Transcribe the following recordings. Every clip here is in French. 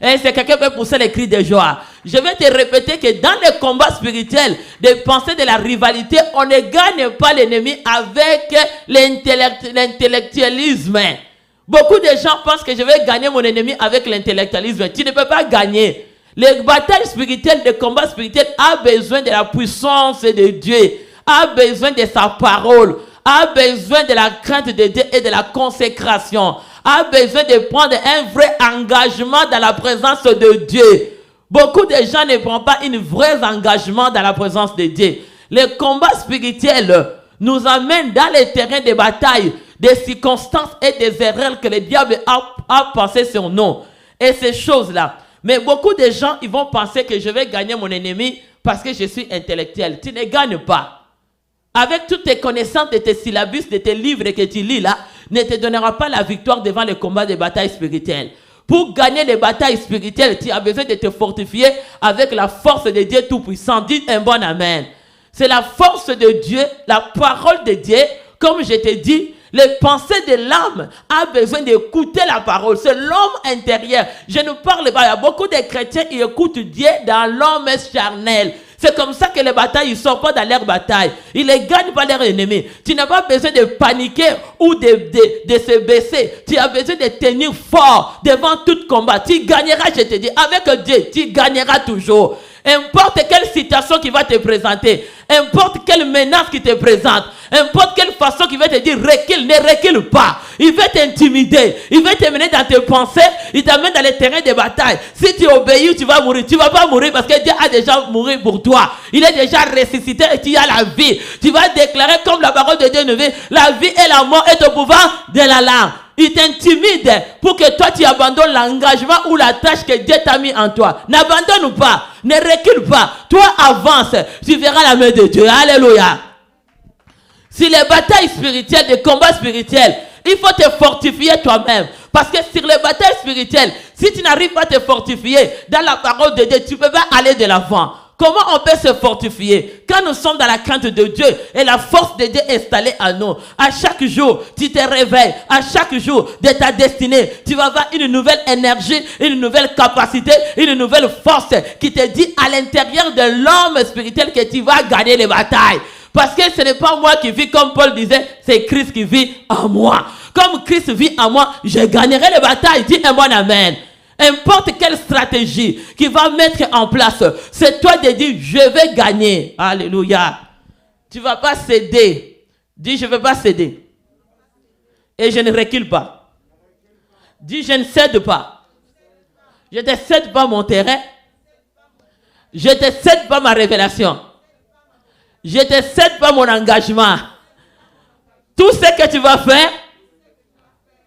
Et c'est quelqu'un qui peut pousser les cris de joie. Je vais te répéter que dans les combats spirituels, des pensées de la rivalité, on ne gagne pas l'ennemi avec l'intellectualisme. Beaucoup de gens pensent que je vais gagner mon ennemi avec l'intellectualisme. Tu ne peux pas gagner. Les batailles spirituelles, les combats spirituels a besoin de la puissance de Dieu, a besoin de sa parole, a besoin de la crainte de Dieu et de la consécration, a besoin de prendre un vrai engagement dans la présence de Dieu. Beaucoup de gens ne prennent pas un vrai engagement dans la présence de Dieu. Les combats spirituels nous amènent dans les terrains de bataille, des circonstances et des erreurs que le diable a pensé sur nous. Et ces choses-là. Mais beaucoup de gens, ils vont penser que je vais gagner mon ennemi parce que je suis intellectuel. Tu ne gagnes pas. Avec toutes tes connaissances de tes syllabus, de tes livres que tu lis là, ne te donnera pas la victoire devant les combats de bataille spirituelle. Pour gagner les batailles spirituelles, tu as besoin de te fortifier avec la force de Dieu Tout-Puissant. Dis un bon amen. C'est la force de Dieu, la parole de Dieu, comme je te dis. Les pensées de l'âme a besoin d'écouter la parole. C'est l'homme intérieur. Je ne parle pas. Il y a beaucoup de chrétiens qui écoutent Dieu dans l'homme charnel. C'est comme ça que les batailles, ils ne sortent pas dans leur bataille. Ils ne gagnent pas leur ennemi. Tu n'as pas besoin de paniquer ou de se baisser. Tu as besoin de tenir fort devant tout combat. Tu gagneras, je te dis. Avec Dieu, tu gagneras toujours. Importe quelle situation qui va te présenter, importe quelle menace qui te présente, importe quelle façon qui va te dire recule, ne recule pas. Il va t'intimider, il va te mener dans tes pensées, il t'amène dans les terrains de bataille. Si tu obéis, tu vas mourir. Tu ne vas pas mourir parce que Dieu a déjà mouru pour toi. Il est déjà ressuscité et tu as la vie. Tu vas déclarer comme la parole de Dieu nous dit, la vie et la mort est au pouvoir de la langue. Il t'intimide pour que toi tu abandonnes l'engagement ou la tâche que Dieu t'a mis en toi. N'abandonne pas, ne recule pas. Toi avance, tu verras la main de Dieu. Alléluia. Si les batailles spirituelles, les combats spirituels, il faut te fortifier toi-même. Parce que sur les batailles spirituelles, si tu n'arrives pas à te fortifier dans la parole de Dieu, tu ne peux pas aller de l'avant. Comment on peut se fortifier quand nous sommes dans la crainte de Dieu et la force de Dieu est installée en nous? À chaque jour, tu te réveilles. À chaque jour de ta destinée, tu vas avoir une nouvelle énergie, une nouvelle capacité, une nouvelle force qui te dit à l'intérieur de l'homme spirituel que tu vas gagner les batailles. Parce que ce n'est pas moi qui vis comme Paul disait, c'est Christ qui vit en moi. Comme Christ vit en moi, je gagnerai les batailles. Dis un bon amen. Importe quelle stratégie qu'il va mettre en place, c'est toi de dire, je vais gagner. Alléluia. Tu ne vas pas céder. Dis, je ne vais pas céder. Et je ne recule pas. Dis, je ne cède pas. Je ne te cède pas mon terrain. Je ne te cède pas ma révélation. Je ne te cède pas mon engagement. Tout ce que tu vas faire,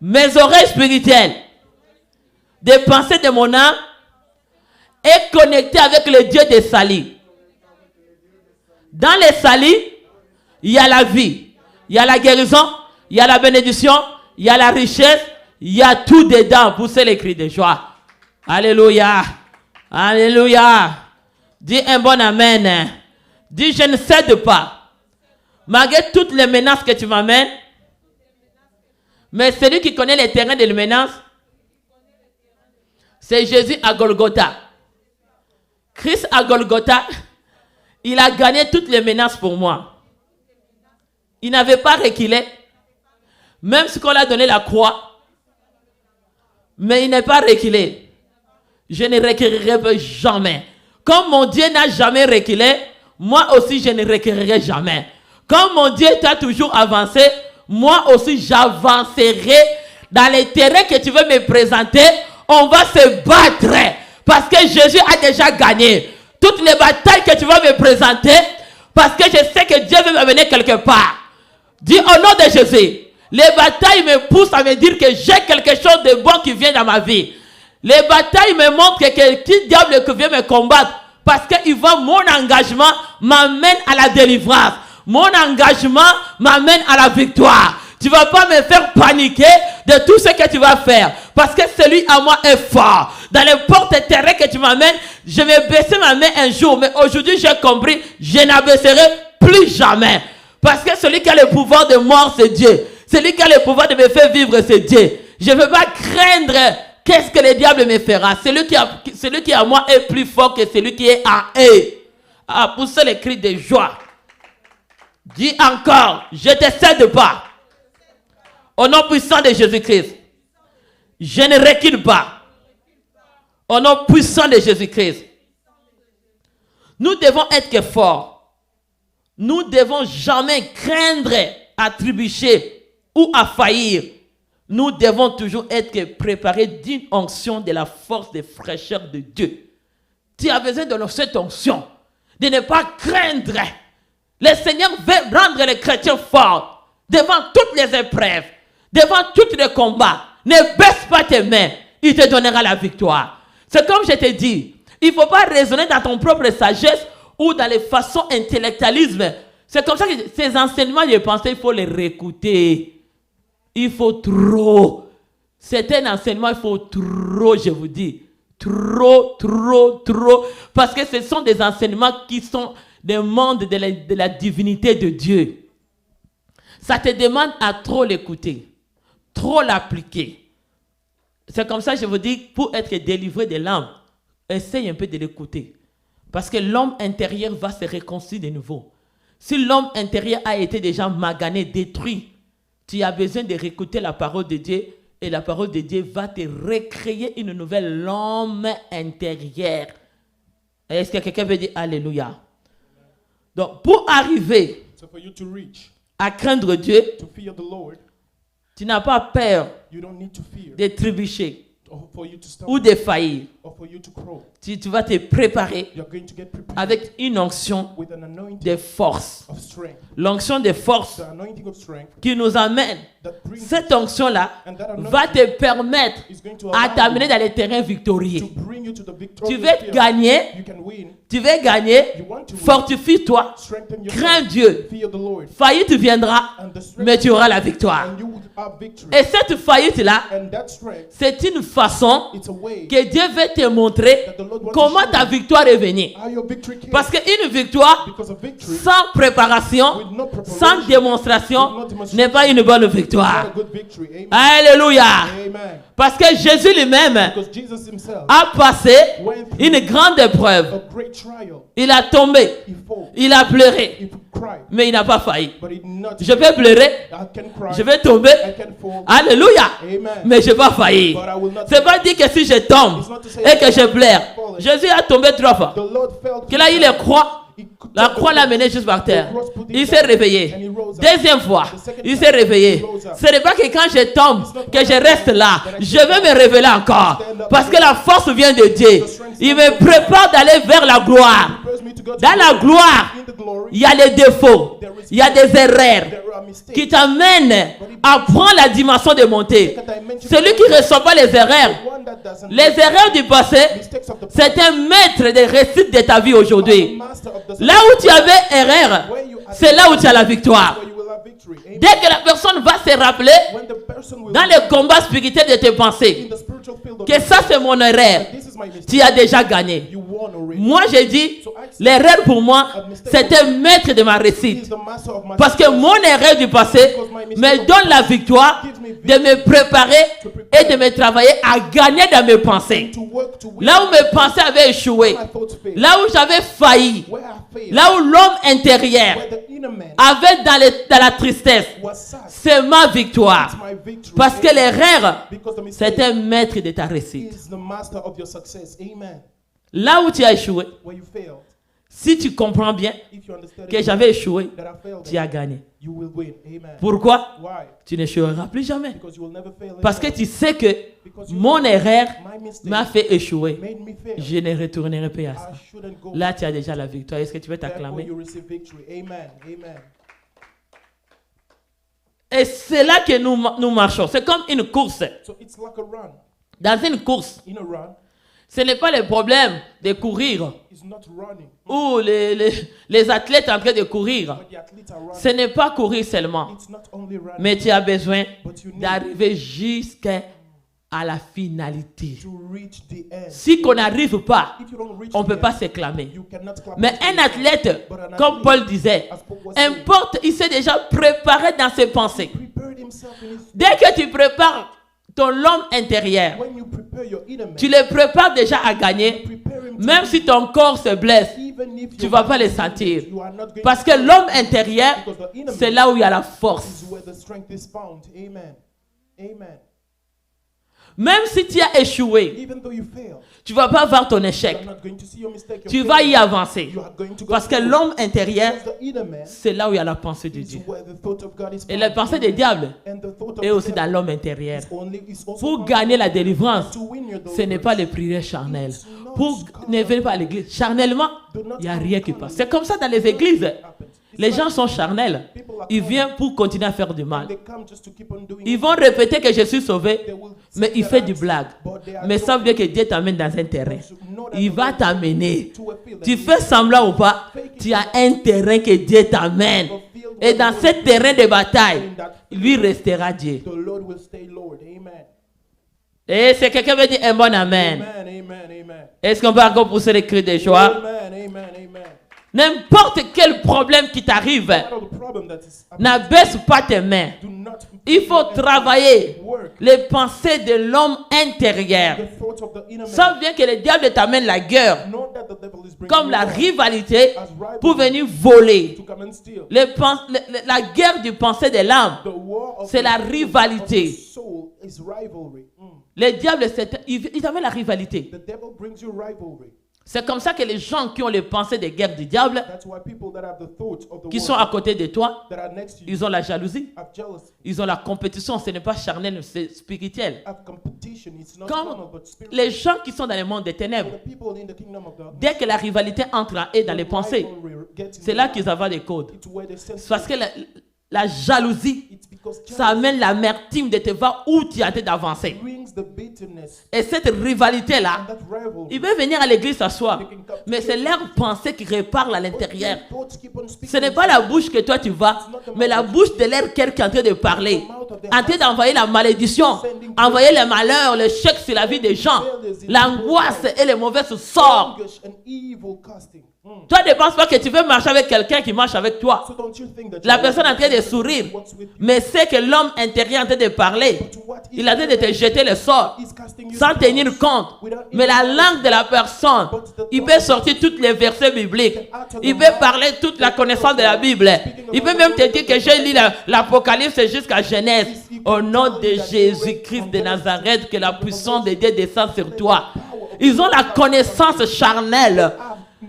mes oreilles spirituelles, des pensées de mon âme est connecté avec le Dieu des salis. Dans les salis, il y a la vie, il y a la guérison, il y a la bénédiction, il y a la richesse, il y a tout dedans. Poussez les cris de joie. Alléluia. Alléluia. Dis un bon amen. Dis je ne cède pas. Malgré toutes les menaces que tu m'amènes, mais celui qui connaît les terrains de menaces, c'est Jésus à Golgotha. Christ à Golgotha, il a gagné toutes les menaces pour moi. Il n'avait pas reculé. Même si on a donné la croix. Mais il n'est pas reculé. Je ne reculerai jamais. Comme mon Dieu n'a jamais reculé, moi aussi je ne reculerai jamais. Comme mon Dieu t'a toujours avancé, moi aussi j'avancerai dans les terrains que tu veux me présenter. On va se battre parce que Jésus a déjà gagné toutes les batailles que tu vas me présenter parce que je sais que Dieu veut m'amener quelque part. Dis au nom de Jésus, les batailles me poussent à me dire que j'ai quelque chose de bon qui vient dans ma vie. Les batailles me montrent que qui diable que vient me combattre parce que mon engagement m'amène à la délivrance. Mon engagement m'amène à la victoire. Tu ne vas pas me faire paniquer de tout ce que tu vas faire. Parce que celui à moi est fort. Dans n'importe terrain que tu m'amènes, je vais baisser ma main un jour. Mais aujourd'hui, j'ai compris, je n'abaisserai plus jamais. Parce que celui qui a le pouvoir de mort, c'est Dieu. Celui qui a le pouvoir de me faire vivre, c'est Dieu. Je ne veux pas craindre qu'est-ce que le diable me fera? Celui qui est à moi est plus fort que celui qui est en eux. Ah, poussez les cris de joie. Dis encore, je ne te cède pas. Au nom puissant de Jésus-Christ, je ne recule pas. Au nom puissant de Jésus-Christ, nous devons être forts. Nous ne devons jamais craindre à trébucher ou à faillir. Nous devons toujours être préparés d'une onction de la force de fraîcheur de Dieu. Tu as besoin de cette onction, de ne pas craindre. Le Seigneur veut rendre les chrétiens forts devant toutes les épreuves, devant tous les combats. Ne baisse pas tes mains, il te donnera la victoire. C'est comme je t'ai dit, il ne faut pas raisonner dans ton propre sagesse ou dans les façons intellectualisme. C'est comme ça que ces enseignements, je pensais, il faut les réécouter. Il faut trop. C'est un enseignement, il faut trop, je vous dis. Trop. Parce que ce sont des enseignements qui sont des mondes de la divinité de Dieu. Ça te demande à trop l'écouter, trop l'appliquer. C'est comme ça, je vous dis, pour être délivré de l'âme, essaye un peu de l'écouter. Parce que l'homme intérieur va se reconstruire de nouveau. Si l'homme intérieur a été déjà magané, détruit, tu as besoin de réécouter la parole de Dieu et la parole de Dieu va te recréer une nouvelle homme intérieur. Est-ce que quelqu'un veut dire Alléluia? Donc, pour arriver à craindre Dieu, tu n'as pas peur de trébucher ou de faillir. Tu vas te préparer avec une onction de force. L'onction de force qui nous amène, cette onction-là va te permettre à t'amener dans les terrains victorieux. Tu veux gagner, fortifie-toi, crains Dieu. Faillite viendra, mais tu auras la victoire. Et cette faillite-là, c'est une façon que Dieu veut te montrer comment ta victoire est venue. Parce qu'une victoire sans préparation, sans démonstration, n'est pas une bonne victoire. Alléluia. Parce que Jésus lui-même a passé une grande épreuve. Il a tombé, il a pleuré, mais il n'a pas failli. Je vais pleurer, je vais tomber, alléluia, mais je ne vais pas faillir. Ce n'est pas dire que si je tombe et que je pleure, Jésus a tombé 3 fois. Qu'il a eu les croix. La croix l'a mené juste par terre. Il s'est réveillé. Deuxième fois, il s'est réveillé. Ce n'est pas que quand je tombe, que je reste là. Je vais me révéler encore. Parce que la force vient de Dieu. Il me prépare d'aller vers la gloire. Dans la gloire, il y a les défauts. Il y a des erreurs qui t'amènent à prendre la dimension de montée. Celui qui ne reçoit pas les erreurs du passé, c'est un maître des récits de ta vie aujourd'hui. Là où tu avais erreur, c'est là où tu as la victoire. Dès que la personne va se rappeler dans le combat spirituel de tes pensées que ça c'est mon erreur, tu as déjà gagné. Moi j'ai dit, l'erreur pour moi c'est un maître de ma réussite. Parce que mon erreur du passé me donne la victoire de me préparer et de me travailler à gagner dans mes pensées. Là où mes pensées avaient échoué, là où j'avais failli, là où l'homme intérieur avait dans la tristesse, c'est ma victoire. Parce que l'erreur, c'est un maître de ta réussite. Là où tu as échoué, si tu comprends bien que j'avais échoué, tu as gagné. Pourquoi? Tu n'échoueras plus jamais. Parce que tu sais que mon erreur m'a fait échouer. Je ne retournerai pas à ça. Là, tu as déjà la victoire. Est-ce que tu veux t'acclamer? Et c'est là que nous marchons. C'est comme une course. Dans une course, ce n'est pas le problème de courir ou les athlètes en train de courir. Ce n'est pas courir seulement, mais tu as besoin d'arriver jusqu'à la finalité. Si on n'arrive pas, on ne peut pas s'acclamer. Mais un athlète, comme Paul disait, importe, il s'est déjà préparé dans ses pensées. Dès que tu prépares ton homme intérieur, when you prepare your inner man, tu le prépares déjà à gagner. prepare him to Même si ton corps se blesse, even if tu your ne vas pas body le sentir. you are not going Parce to que l'homme intérieur, because the inner c'est man là où il y a la force. is where the strength is found. Amen. Amen. Même si tu as échoué, Even though you fail, tu ne vas pas voir ton you échec. are not going to see your mistake. Your Tu vas y failure. avancer. You are going to go Parce que forward. l'homme intérieur, Because the inner man c'est là où il y a la pensée de is Dieu. where the thought of God is Et found. la pensée des diables And the thought of est the aussi devil dans l'homme intérieur. is also Pour found. gagner la délivrance, To win your ce n'est pas les prières charnelles. Pour ne venir pas à l'église, charnellement, il n'y a rien qui passe. C'est comme ça dans les églises. Les gens sont charnels. Ils viennent pour continuer à faire du mal. They come just to keep on doing Ils it. vont répéter que je suis sauvé, They will mais say il that fait I'm du blague. but they are Mais not ça veut dire que Dieu t'amène dans un terrain. know that Il the va Lord t'amener. to a field that Tu he fais semblant ou pas, tu as un terrain que Dieu t'amène. Et dans ce terrain de bataille, lui restera Dieu. the Lord will stay Lord. Amen. Et c'est quelqu'un qui veut dire un bon amen. Amen. Amen. Amen. Est-ce qu'on peut encore pousser les cris de joie? Amen. Amen. Amen. N'importe quel problème qui t'arrive, Part of the problem that is n'abaisse pas tes mains. do not Il faut travailler work les pensées de l'homme intérieur. the thoughts of the inner man. Ça vient que le diable t'amène la guerre, Know that the devil is bringing comme la you down rivalité, as rivalry pour venir voler. to come and steal. La guerre du pensée de l'âme, The war of c'est la the rivalité. soul is rivalry. Le diable, il t'amène la rivalité. The devil brings you rivalry. C'est comme ça que les gens qui ont les pensées des guerres du diable, That's why people that have the thoughts of the qui world sont à côté de toi, that are next to you ils ont la jalousie, have jealousy, ils ont la compétition. Ce n'est pas charnel, c'est spirituel. have competition. It's not Comme carnal but spiritual. les gens qui sont dans le monde des ténèbres, The people in the kingdom of God, dès que la rivalité entre en eux dans les pensées, rivalry gets in c'est là their qu'ils avaient des codes. It's where they sense Parce que la jalousie, it's because ça amène l'amertume de te voir où tu as été d'avancer. brings the bitterness Et cette rivalité-là, and that rivalry. ils veulent venir à l'église s'asseoir, mais c'est leur pensée qui reparle à l'intérieur. Thoughts keep on speaking. Ce n'est pas la bouche que toi tu vas, mais la bouche de leur cœur qui est en train de parler, en train d'envoyer la malédiction, envoyer le malheur, le chèque sur la vie des gens, l'angoisse et les mauvais sorts. Anguish and evil casting. Toi ne penses pas que tu veux marcher avec quelqu'un qui marche avec toi. So don't you think that La you personne est en train de sourire, what's with you, mais c'est que l'homme intérieur est en train de parler. what Il est en train de te jeter le sort is casting you sans tenir compte. Mais la langue de la personne, il peut sortir tous les versets bibliques. Il peut parler toute la connaissance de la Bible. Il peut même te dire que j'ai lu l'Apocalypse jusqu'à Genèse. Au nom de Jésus-Christ de Nazareth, que la puissance de Dieu descend sur toi. Ils ont la connaissance charnelle,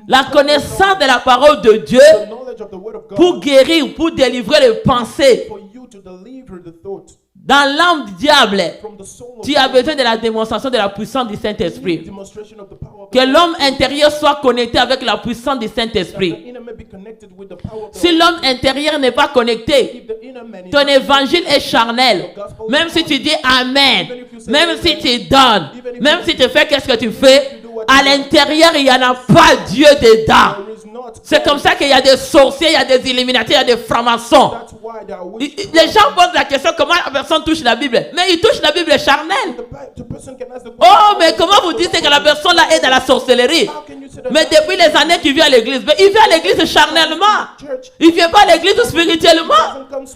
la connaissance de la parole de Dieu the knowledge of the word of God pour guérir, pour délivrer les pensées. for you to deliver the thought Dans l'âme du diable, from the soul of tu as besoin de la démonstration de la puissance du Saint-Esprit. demonstration of the power of Que l'homme intérieur soit connecté avec la puissance du the Saint-Esprit. inner man be connected with the power of the Si l'homme intérieur n'est pas connecté, if the inner man is ton évangile est charnel. Même si tu dis Amen, même si tu donnes, même si tu fais qu'est-ce que tu fais, à l'intérieur, il n'y en a pas Dieu dedans. there is not C'est comme ça qu'il y a des sorciers, il y a des illuminatés, il y a des francs-maçons. that's why there are Les witches. gens posent la question comment la personne touche la Bible. Mais il touche la Bible charnelle. The person can ask the Oh, mais comment vous dites que la personne là est dans la sorcellerie? how can you say that Mais depuis les années qu'il vient à l'église, mais il vient à l'église charnellement. church Il vient pas à l'église spirituellement.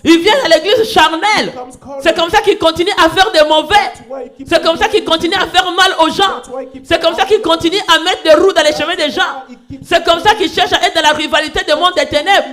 Il vient à l'église charnelle. C'est comme ça qu'il continue à faire des mauvais. C'est comme ça qu'il continue à faire mal aux gens. C'est comme ça qu'il continue à mettre des roues dans les chemins des gens. C'est comme ça qu'il cherche à être dans la rivalité du monde des ténèbres.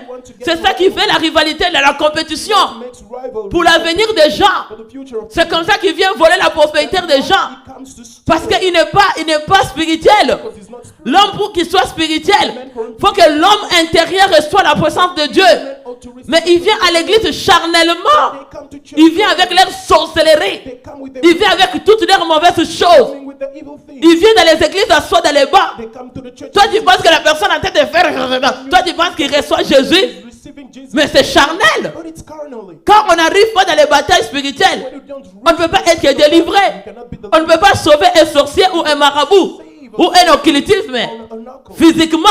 C'est ça qui fait la rivalité de la compétition makes rivalry pour l'avenir des gens. for the future of C'est comme ça qu'il vient voler la prospérité des gens. he comes to steal Parce qu'il n'est pas spirituel. because he's not spiritual. L'homme, pour qu'il soit spirituel, faut que l'homme intérieur reçoit la puissance de Dieu. Ought to receive. Mais il vient à l'église charnellement. They come to church. Il vient avec leur sorcellerie. They come with Il vient avec toutes leurs mauvaises choses. coming with the evil things. Il vient dans les églises, s'assoit dans les bancs. They come to the church. Toi, tu penses que la personne est en train de faire. Toi, tu penses qu'il reçoit Jésus. Receiving Jesus. Mais c'est charnel. But it's carnally. Quand on n'arrive pas dans les batailles spirituelles, When you don't on ne peut pas être délivré. you cannot be the On ne peut pas sauver un sorcier ou un marabout ou un occultisme. knuckle. Physiquement,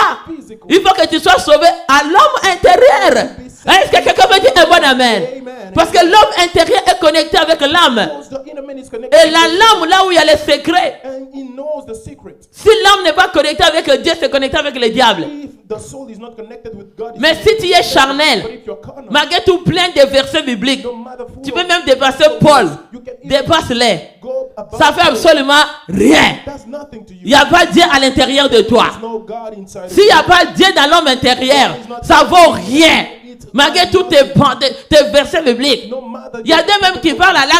il faut que tu sois sauvé à l'homme intérieur. Est-ce que quelqu'un veut dire un bon amen? Parce que l'homme intérieur est connecté avec l'âme. Because the inner man is connected Et la lame, là où il y a les secrets. and he knows the secret. Si l'âme n'est pas connectée avec Dieu, c'est connecté avec le diable. If the soul is not connected with God, Mais si tu es charnel, but if you're malgré tout plein de versets bibliques, no matter who tu peux même dépasser Paul. you can even Dépasse-les. ça fait absolument rien. That's nothing to you. Il n'y a pas Dieu à l'intérieur de toi. There's no God inside S'il of n'y you. a pas Dieu dans l'homme intérieur, ça vaut rien. Malgré tous tes versets bibliques. No matter Il y a des mêmes qui parlent à la...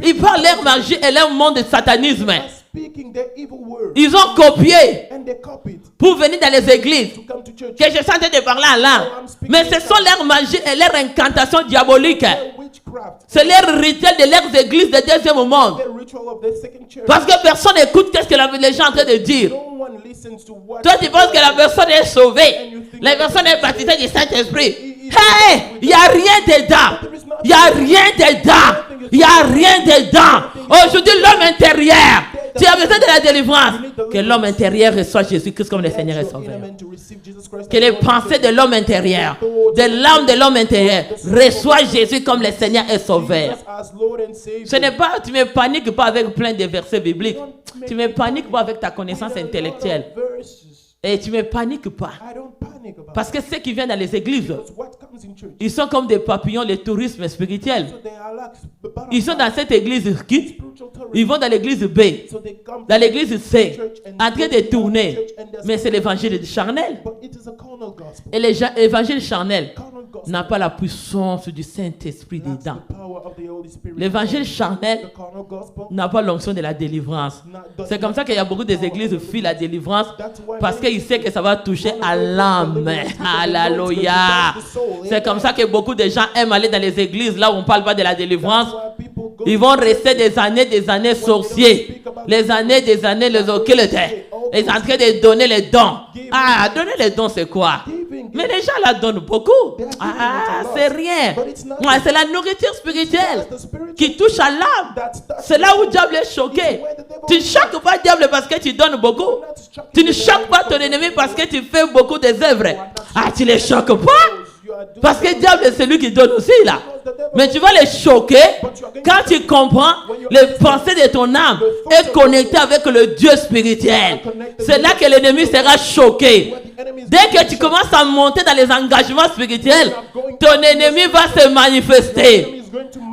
Ils parlent leur magie et leur monde de satanisme. speaking their evil words Ils ont copié and they copied pour venir dans les églises. to come to church. Que je sentais de parler en langue. Mais ce sont leurs magies et leurs incantations diaboliques. Their witchcraft, C'est leur rituel de leurs églises de deuxième monde. their ritual of their second church. Parce que personne n'écoute ce que les gens sont en train de dire. No one listens to what Toi, tu penses que la personne est sauvée. La personne est baptisée du Saint-Esprit. Hey, il n'y a rien dedans. Il n'y a rien dedans. Il n'y a rien dedans. Aujourd'hui, l'homme intérieur. Tu as besoin de la délivrance. Que l'homme intérieur reçoit Jésus-Christ comme le Seigneur et Sauveur. Que les pensées de l'homme intérieur, de l'âme de l'homme intérieur, reçoit Jésus comme le Seigneur et Sauveur. Ce n'est pas, tu ne me paniques pas avec plein de versets bibliques. Tu ne me paniques pas avec ta connaissance intellectuelle. Et tu ne me paniques pas. Parce que ceux qui viennent dans les églises, ils sont comme des papillons, les touristes spirituels. Ils sont dans cette église qui, ils vont dans l'église B, dans l'église C, en train de tourner. Mais c'est l'évangile charnel. Et l'évangile charnel n'a pas la puissance du Saint-Esprit dedans. L'évangile charnel n'a pas l'onction de la délivrance. C'est comme ça qu'il y a beaucoup d'églises qui filent la délivrance parce qu'ils savent que ça va toucher à l'âme. Alléluia. C'est comme ça que beaucoup de gens aiment aller dans les églises là où on ne parle pas de la délivrance. Ils vont rester des années sorciers. Les années, les occultes. Ils sont en train de donner les dons. Ah, donner les dons, c'est quoi? Mais les gens la donnent beaucoup. Ah, c'est rien. Ouais, c'est la nourriture spirituelle qui touche à l'âme. C'est là où le diable est choqué. Tu ne choques pas le diable parce que tu donnes beaucoup. Tu ne choques pas ton ennemi parce que tu fais beaucoup des œuvres. Ah, tu ne les choques pas? Parce que le diable est celui qui donne aussi là. Mais tu vas les choquer quand tu comprends les pensées de ton âme est connectée avec le Dieu spirituel. C'est là que l'ennemi sera choqué. Dès que tu commences à monter dans les engagements spirituels, ton ennemi va se manifester.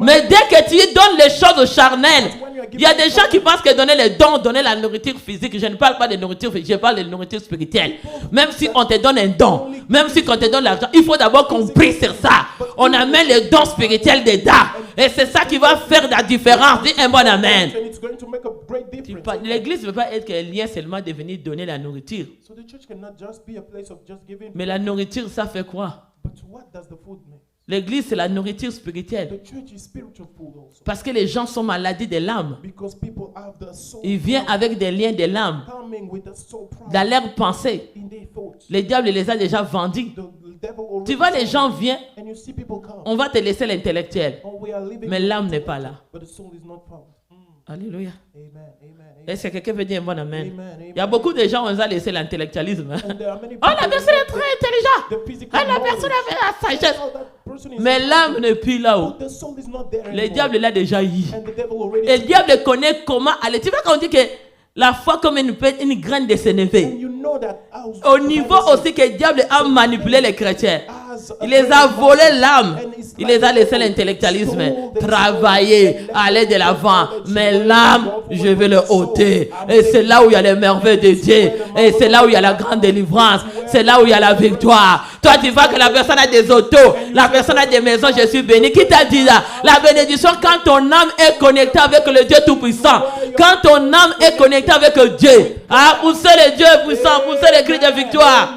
Mais dès que tu donnes les choses charnelles, il y a des gens qui pensent que donner les dons, donner la nourriture physique, je ne parle pas de nourriture physique, je parle de nourriture spirituelle. Même si on te donne un don, même si on te donne l'argent, il faut d'abord qu'on prie sur ça. On amène les dons spirituels dedans. Et c'est ça qui va faire la différence. Dis un bon amen. L'église ne peut pas être un lien seulement de venir donner la nourriture. Mais la nourriture, ça fait quoi? L'église, c'est la nourriture spirituelle. Parce que les gens sont malades de l'âme. Ils viennent avec des liens de l'âme. Dans leurs pensées. Le diable les a déjà vendus. Tu vois, les gens viennent. On va te laisser l'intellectuel. Mais l'âme n'est pas là. Alléluia. Est-ce que quelqu'un veut dire un bon amen? Il y a beaucoup de gens, on a laissé l'intellectualisme. Oh, la personne est très intelligente. Oh, la personne a la sagesse. Mais l'âme n'est plus là-haut. Le diable l'a déjà eu. Et le diable connaît comment aller. Tu vois quand on dit que la foi comme une graine de sénévé. Au niveau aussi que le diable a manipulé les chrétiens. Il les a volé l'âme. Il les a laissé l'intellectualisme. Travailler, aller de l'avant. Mais l'âme, je vais le ôter. Et c'est là où il y a les merveilles de Dieu. Et c'est là où il y a la grande délivrance. C'est là où il y a la victoire. Toi, tu vois que la personne a des autos. La personne a des maisons. Je suis béni. Qui t'a dit là? La bénédiction, quand ton âme est connectée avec le Dieu Tout-Puissant. Quand ton âme est connectée avec Dieu. Ah, poussez le Dieu puissant. Poussez les cris de victoire.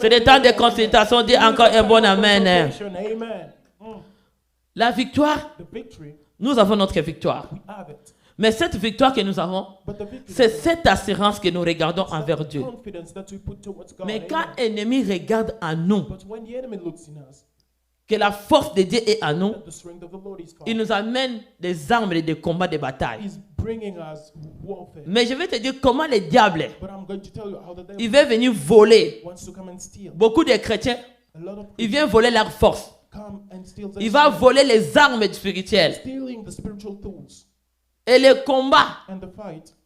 C'est des temps de consultation. Dis encore un bon amen. La victoire, nous avons notre victoire. Mais cette victoire que nous avons, c'est cette assurance que nous regardons envers Dieu. Mais quand l'ennemi regarde en nous, que la force de Dieu est en nous, il nous amène des armes et des combats de bataille. Mais je vais te dire comment le diable, il veut venir voler. Beaucoup de chrétiens, il vient voler leur force. Il va voler les armes spirituelles. Et le combat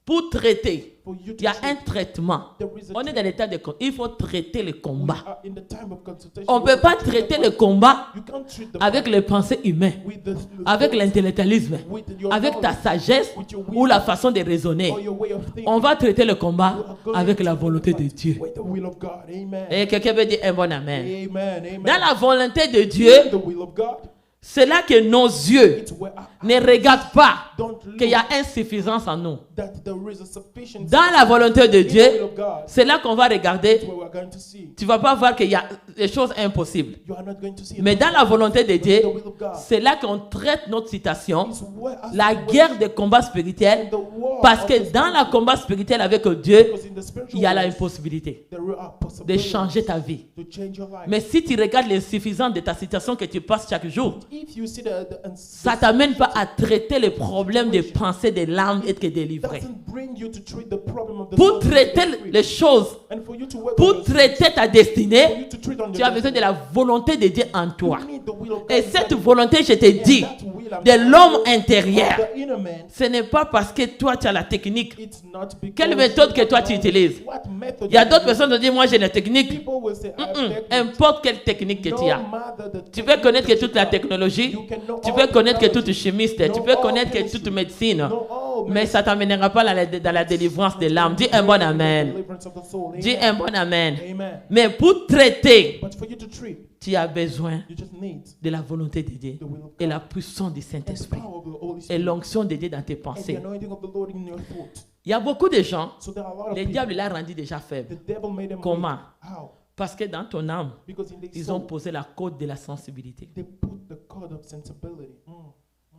Pour traiter, For you il to y a treat, un traitement. there is a On est dans l'état de... Il faut traiter le We combat. are in the time of consultation. On ne peut pas traiter le combat You can't treat the avec les pensées humaines, with the avec thoughts, l'intellectualisme, with your avec ta knowledge, sagesse with your ou la wisdom, façon de raisonner. or your way of thinking. On va traiter le You combat are going avec to la the volonté de fight Dieu. with the will of God. Amen. Et quelqu'un veut dire un bon amen. Amen. Amen. Dans la volonté de In Dieu, the will of God, c'est là que nos yeux it's where our ne regardent pas don't qu'il y look a insuffisance en nous. that there is a sufficiency Dans la volonté de in the will Dieu, of God. c'est là qu'on va regarder. That's where we're going to see. Tu ne vas pas voir qu'il y a des choses impossibles. You are not going to see. Mais dans la volonté de Dieu, the will of God, c'est là qu'on traite notre situation, it's where our la situation guerre des combats spirituels, and the war parce of que the dans la spiritual- combat spirituel avec Dieu, because in the spiritual il y a la world, impossibilité there are de possibilities changer ta vie. to change your life. Mais si tu regardes l'insuffisance de ta situation que tu passes chaque jour, If you see the ça ne t'amène pas à traiter les problèmes de pensée de l'âme et de délivrer. doesn't bring you to treat the problem of the Pour soul and traiter get free. les choses, And for you to work on pour your traiter ta for destinée, you to treat on tu your as besoin de destiny, la volonté de Dieu en toi. you need the will of God Et inside cette of you. volonté, je te And dis, that will, I'm de telling l'homme you, intérieur, of the inner man, ce n'est pas parce que toi tu as la technique. it's not because Quelle méthode que toi tu you know utilises? what method Il y a you d'autres use. personnes qui disent, moi j'ai la technique. People will say, I have technique. Importe quelle technique que No tu as. matter the Tu peux technique connaître que that you toute la have. technologie, You can know tu all peux connaître que technology, toute chimiste, know tu peux all connaître que chemistry, toute médecine, know all mais ça ne t'amènera pas dans la délivrance de l'âme. Dis un bon amen. deliverance of the soul. Dis Amen. un bon amen. Amen. Mais pour traiter, But for you to treat, tu as besoin you just need de la volonté de Dieu the will of et God la puissance du and the Saint-Esprit power of the Holy et Spirit l'onction de Dieu dans tes and the pensées. anointing of the Lord in your thoughts. Il y a beaucoup de gens, So there are a lot of le people. diable l'a rendu déjà faible. The devil made them Comment? weak. How? Parce que dans ton âme, Because in their ils ont soul, posé la côte de la sensibilité. they put the code of sensibility.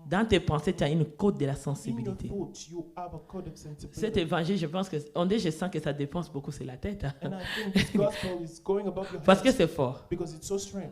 Dans tes pensées, tu as une côte de la In your sensibilité. thoughts, you have a code of Cet sensibility. évangile, je pense que, je sens que ça dépense beaucoup sur la tête. Hein. And I think this gospel is going above your Parce que head c'est fort. because it's so strange.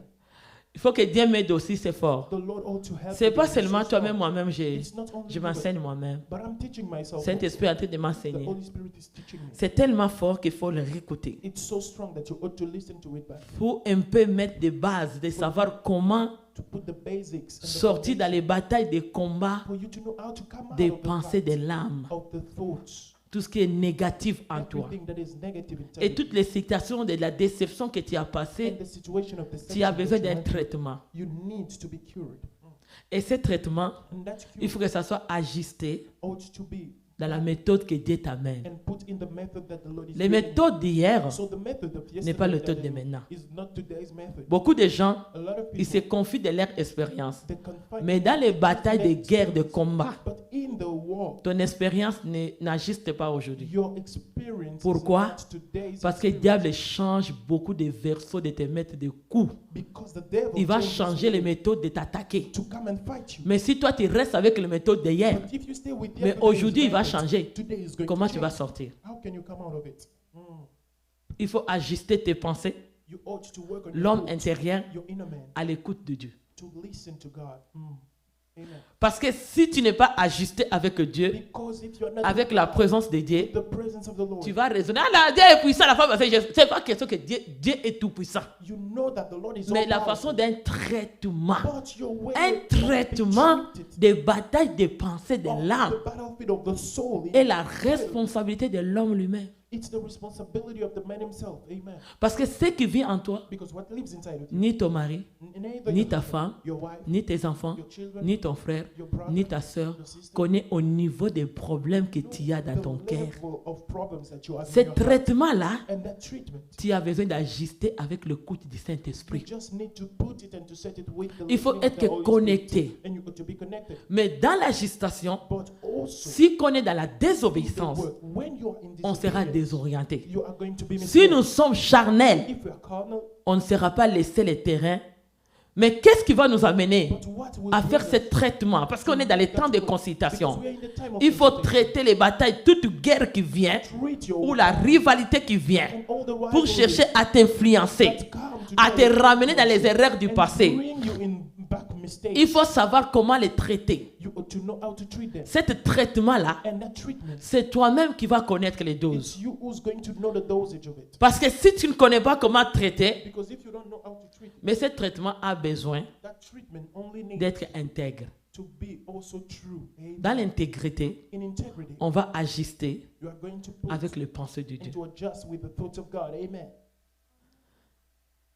Il faut que Dieu m'aide aussi, c'est fort. The Lord ought to help C'est you pas because it's seulement so toi-même, strong. moi-même, It's not only je you, m'enseigne moi-même. but I'm teaching myself. Saint-Esprit est en train de The m'enseigner. Holy Spirit is teaching me. C'est tellement fort qu'il faut le réécouter. It's so strong that you ought to listen to it back. Il faut un peu mettre des bases, de savoir comment To put the basics and the sortir dans foundation les batailles de combat for you to know how to come out des of the pensées de fight, l'âme. of the thoughts, Tout ce qui est négatif en toi. everything that is negative inside Et of toutes les situations de la déception que tu as you, passées, and the situation of the tu as section besoin that you d'un have, traitement. you need to be cured. Et ce traitement, And that il cure faut que ça soit ajusté ought to be dans la méthode que Dieu t'amène. and put in the method that the Lord is Les giving. méthodes d'hier So the method of n'est pas yesterday la méthode de that maintenant. is not today's method. Beaucoup de gens, A lot of ils se people, confient de leur expérience. they confine Mais dans les batailles de guerre, de combat, but in the war, ton expérience n'ajuste pas aujourd'hui. your experience Pourquoi? is not today's Parce que le experience. diable change beaucoup de versos de te mettre des coups. Because the devil Il va changes changer les way méthodes de t'attaquer. to come and fight you. Mais si toi tu restes avec les méthodes d'hier, But if you stay with mais yesterday's aujourd'hui il va methods, changer. today is going Comment to tu vas change. sortir? How can you come out of it? Il faut ajuster tes pensées, You ought to work on l'homme your thoughts, intérieur, your inner man, à l'écoute de Dieu. to listen to God. Amen. Parce que si tu n'es pas ajusté avec Dieu, Because if you're not avec la présence de Dieu, the presence of the Lord, tu vas raisonner. Ah là, Dieu est puissant, la femme. C'est pas question que Dieu est tout puissant. you know that the Lord is Mais all la powerful. façon d'un traitement, But your way un of being traitement treated des batailles des pensées de of l'âme the battlefield of the soul est la responsabilité de l'homme lui-même. it's the responsibility of the man himself. Amen. Parce que ce qui vit en toi, Because what lives inside of you, ni ton mari, neither ni your ta husband, femme, your wife, ni tes enfants, your children, ni ton frère, your brother, ni ta soeur, your sister, connaît au niveau des problèmes que tu as dans the ton cœur. level of problems that you have in Ce your heart. traitement-là, And that treatment, tu as besoin d'ajuster avec le coup du you Saint-Esprit. just need to put it and to set it with the Il faut leading of the être Holy connecté. Spirit. And you got to be connected. Mais dans l'ajustation, But also, si on est dans la in the désobéissance, word, when you are in on sera disobedience, désorienté. you are going to be Si misled. nous sommes charnels, If we are carnal, on ne sera pas laissé le terrain. Mais qu'est-ce qui va nous amener but what will à faire bring ce us- traitement? Parce qu'on est dans les temps de Because consultation. we are in the time of Il faut consultation. traiter les batailles, toute guerre qui vient, Treat your ou la rivalité qui vient, and all the pour rivalries chercher à t'influencer, that come to à try te to ramener dans les erreurs du and passé. bring you in back mistakes. Il faut savoir comment les traiter. You ought to know how to treat them. Ce traitement-là, And that treatment, c'est toi-même qui vas connaître les doses. it's you who's going to know the dosage of it. Parce que si tu ne connais pas comment traiter, Because if you don't know how to treat it, mais ce traitement a besoin that treatment only needs d'être intègre. to be also true. Amen. Dans l'intégrité, In integrity, on va ajuster you are going to put avec les pensées de and Dieu. to adjust with the thoughts of God. Amen.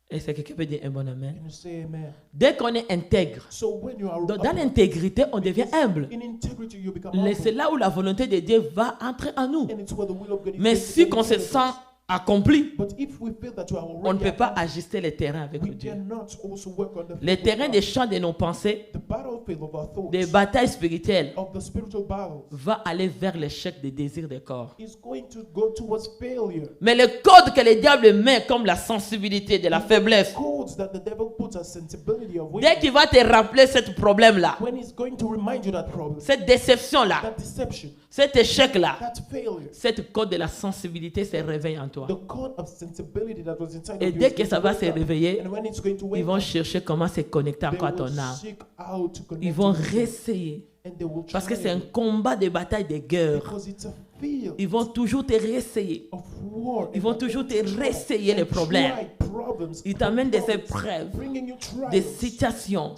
Est-ce que quelqu'un peut dire un bon amen? Can you say amen? Dès qu'on est intègre, So when you are dans l'intégrité, on devient humble. in integrity, you become C'est humble. là où la volonté de Dieu va entrer en nous. And it's where the will of God is Mais going to si be on se manifest. sent accompli, But if we feel that you are on ne already peut pas accomplished, ajuster les terrains avec we Dieu. cannot also work on the Les field of terrains God. des champs de nos pensées, The battlefield of our thoughts, des batailles spirituelles, of the spiritual battles, va aller vers l'échec des désirs des corps. is going to go towards failure. Mais le code que le diable met comme la sensibilité de la faiblesse, Codes that the devil puts as sensibility of dès weakness, qu'il va te rappeler ce problème-là, when he's going to remind you that problem, cette déception-là, that deception, cet échec-là, that failure, cette code de la sensibilité se réveille en toi. the code of sensibility that was inside Et of you dès is que going ça to va wake se up. réveiller, And when it's going to wake ils vont up, chercher comment se connecter they encore à will ton âme. seek out to connect Ils vont to you. réessayer. And they will Parce que try c'est un it. combat de bataille de guerre. Because it's a field Ils vont toujours te réessayer. of war. Ils vont toujours te réessayer les problèmes. Ils t'amènent des épreuves, des situations.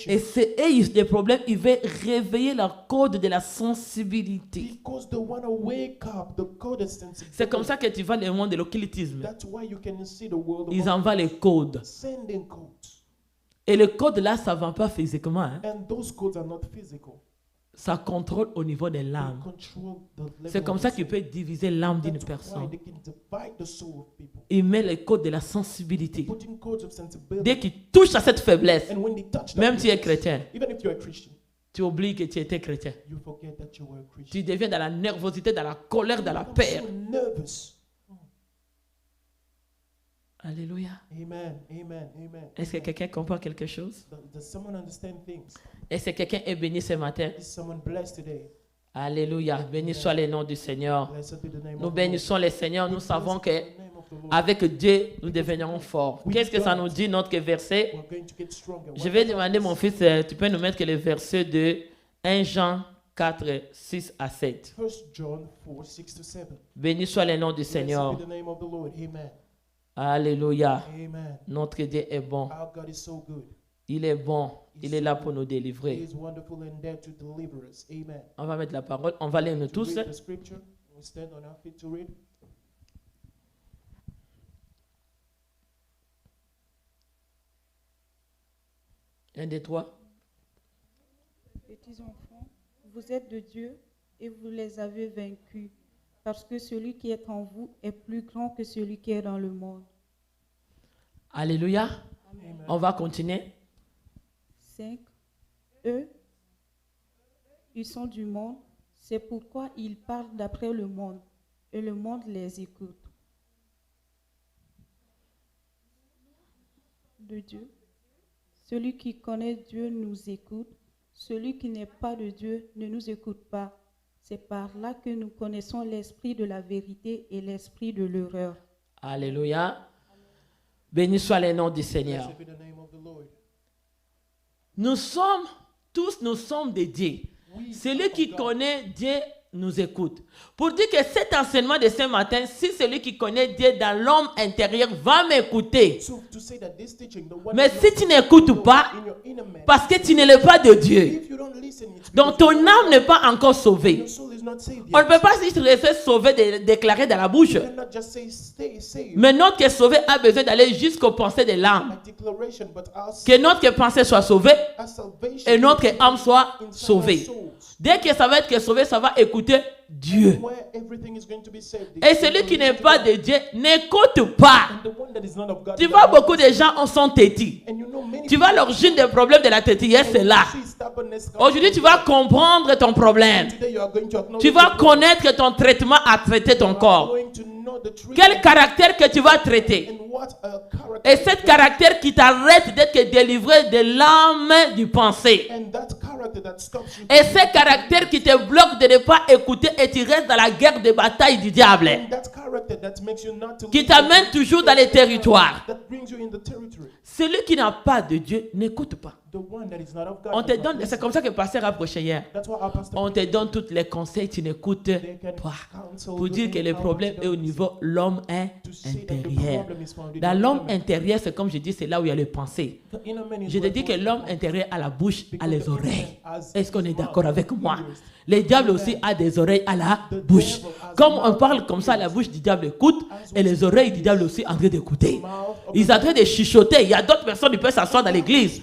Et c'est eux, des problèmes, ils veulent réveiller leur code de la sensibilité. Because they want to wake up the code of sensibility. C'est comme ça que tu vois le monde de l'occultisme. That's why you can see the world of Ils envoient les codes. sending codes. Et le code là, ça ne va pas physiquement. hein. And those codes are not physical. Ça contrôle au niveau de They l'âme. control the level C'est comme of ça the qu'il soul. peut diviser l'âme d'une That's why personne. they can divide the soul of people. Il met le code de la sensibilité. Putting codes of sensibility. Dès qu'il touche à cette faiblesse, And when they touch that même si tu es weakness, chrétien, even if you're a Christian, tu oublies que tu étais chrétien. you forget that you were a Christian. Tu deviens dans la nervosité, dans la colère, dans la I'm peur. so nervous. Alléluia. Amen. Amen. Amen. Est-ce que quelqu'un comprend quelque chose? Does someone understand things? Est-ce que quelqu'un est béni ce matin? Is someone blessed today? Alléluia. Béni soit le nom du Seigneur. Blessed be the name Nous of the bénissons le Seigneur. Nous Lord. savons Blessed que be the name of the Lord. avec Dieu, nous devenons forts. Qu'est-ce que ça nous dit, notre verset? We're going to get stronger. Je vais demander, mon fils, tu peux nous mettre que le verset de 1 Jean 4, 6 à 7. 1 John 4, 6 to 7. Béni soit le nom du Seigneur. Blessed be the name of the Lord. Amen. Alléluia. Amen. Notre Dieu est bon. Our God is so good. Il est bon. Il est là pour nous He délivrer. is wonderful and there to deliver us. Amen. On va mettre la parole. On va lire nous To tous. read the scripture, we stand on our feet to read. Un, deux, trois. Petits enfants, vous êtes de Dieu et vous les avez vaincus, parce que celui qui est en vous est plus grand que celui qui est dans le monde. Alléluia. Amen. On va continuer. 5. Eux, ils sont du monde, c'est pourquoi ils parlent d'après le monde, et le monde les écoute. De Dieu. Celui qui connaît Dieu nous écoute. Celui qui n'est pas de Dieu ne nous écoute pas. C'est par là que nous connaissons l'esprit de la vérité et l'esprit de l'erreur. Alléluia. Béni soit le nom du Seigneur. Blessed be the name of the Lord. Nous sommes des dieux. Celui qui connaît Dieu nous écoute. Pour dire que cet enseignement de ce matin, si celui qui connaît Dieu dans l'homme intérieur va m'écouter, So to say that this teaching, the one mais that si tu n'écoutes pas, in your inner man, parce que tu ne l'es pas de Dieu, if you don't listen, it's donc because ton âme n'est pas encore sauvée. your soul is not saved On ne yet. peut pas juste rester sauvé de déclarer dans la bouche. You cannot just say stay saved Mais notre qui est sauvé a besoin d'aller jusqu'aux pensées de l'âme. by declaration, but Que notre pensée soit sauvée our salvation et notre âme soit inside our sauvée. souls. Dès que ça va être sauvé, ça va écouter Dieu. Where everything is going to be saved. Et celui qui n'est pas de Dieu n'écoute pas. And the one that is not of God. Tu vois, beaucoup de gens sont têtis. And you know many Tu vois, l'origine des problèmes de la tétillesse, c'est là. see stubbornness come. Aujourd'hui, tu vas comprendre ton problème. Today you are going to acknowledge Tu vas your problem. connaître ton traitement à traiter ton You are corps. going to know the treatment Quel caractère que tu vas traiter. and what a character Et cet caractère qui t'arrête d'être délivré de l'âme du pensée. and that character that stops you. Et ce caractère qui te bloque de ne pas écouter et tu restes dans la guerre de bataille du diable. And that character that makes you not to Qui listen, t'amène toujours dans les territoires. that brings you in the territory. Celui qui n'a pas de Dieu n'écoute pas. The one that is not of God. On te does not donne, listen. c'est comme ça que le pasteur a prêché hier. That's why our pastor On te donne tous les conseils, tu n'écoutes They can pas. counsel Pour you dire que le anyhow, problème but est au you don't niveau l'homme to say that the intérieur. problem is found in Dans your l'homme inner man. intérieur, c'est comme je dis, c'est là où il y a les pensées. The inner man is Je te where dis que thoughts l'homme come. intérieur a la bouche, a Because les the inner oreilles. man has Est-ce qu'on est his d'accord mouth, avec moi? ears. Le diable aussi a des oreilles à la bouche. Comme on parle comme ça, la bouche du diable écoute et les oreilles du diable aussi en train d'écouter. Ils sont en train de chuchoter. Il y a d'autres personnes qui peuvent s'asseoir dans l'église.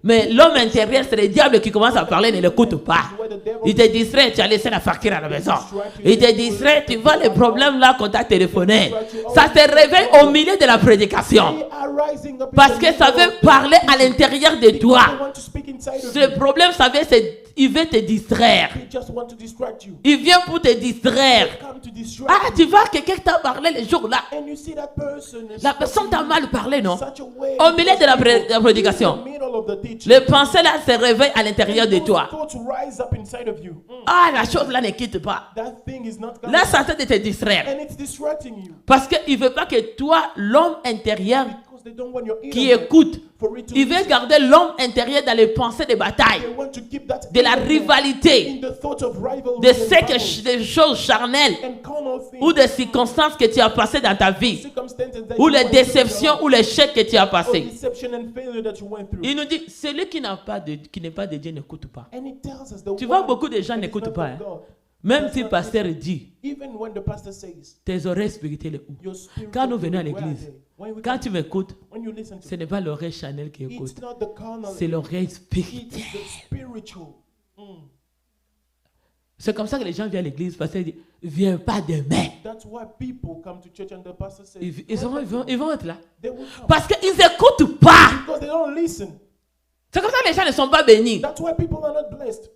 Mais l'homme intérieur, c'est le diable qui commence à parler, ne l'écoute pas. Il te distrait, tu as laissé la facture à la maison. Il te distrait, tu vois les problèmes là qu'on t'a téléphoné. Ça te réveille au milieu de la prédication. They are rising up in Parce the que ça middle veut of the parler à l'intérieur de They toi. want to speak inside of Le you. problème, ça veut, c'est il veut te distraire. They just want to distract you. Il vient pour te distraire. They come to distract Ah, you. tu vois, quelqu'un t'a parlé le jour là. And you see that person is La personne t'a mal parlé, non? such a way Au milieu de la in prédication. the middle of the teaching. Les pensées là se réveillent à l'intérieur de Those toi. thoughts rise up inside of you. Ah, la chose là ne quitte pas. That thing is not coming. Là, ça tente de te distraire. And it's distracting you. Parce qu'il ne veut pas que toi, l'homme intérieur Because they don't want your qui inner man écoute, for it to il veut listen. garder l'homme intérieur dans les pensées de bataille, They want to keep that de la inner man rivalité, in the thought of rivalry de and ce que, battles des choses charnelles and carnal things, ou des circonstances que tu as passées dans ta vie, circumstances that ou you les went through in your déceptions life, ou les chèques que tu as or passés. deception and failure that you went through. Il nous dit, celui qui n'est pas de Dieu n'écoute pas. And it tells us the Tu vois, one beaucoup de gens that is n'écoutent not pas, of hein. God. Même Does si le not pasteur listen. dit, Even when the pastor says, tes oreilles spirituelles est où? your spirit Quand nous will venons à be where l'église, are they? When we Quand come- tu m'écoutes, when you listen to ce n'est pas l'oreille Chanel qui it, écoute, it's not the carnal, c'est l'oreille it spirituelle. is the spiritual. C'est comme ça que les gens viennent à l'église parce qu'ils disent, viens pas demain. That's why people come to church and the pastor says, Ils vont être là. they will come. Parce qu'ils n'écoutent pas. Because they don't listen. C'est comme ça que les gens ne sont pas bénis. That's why people are not blessed.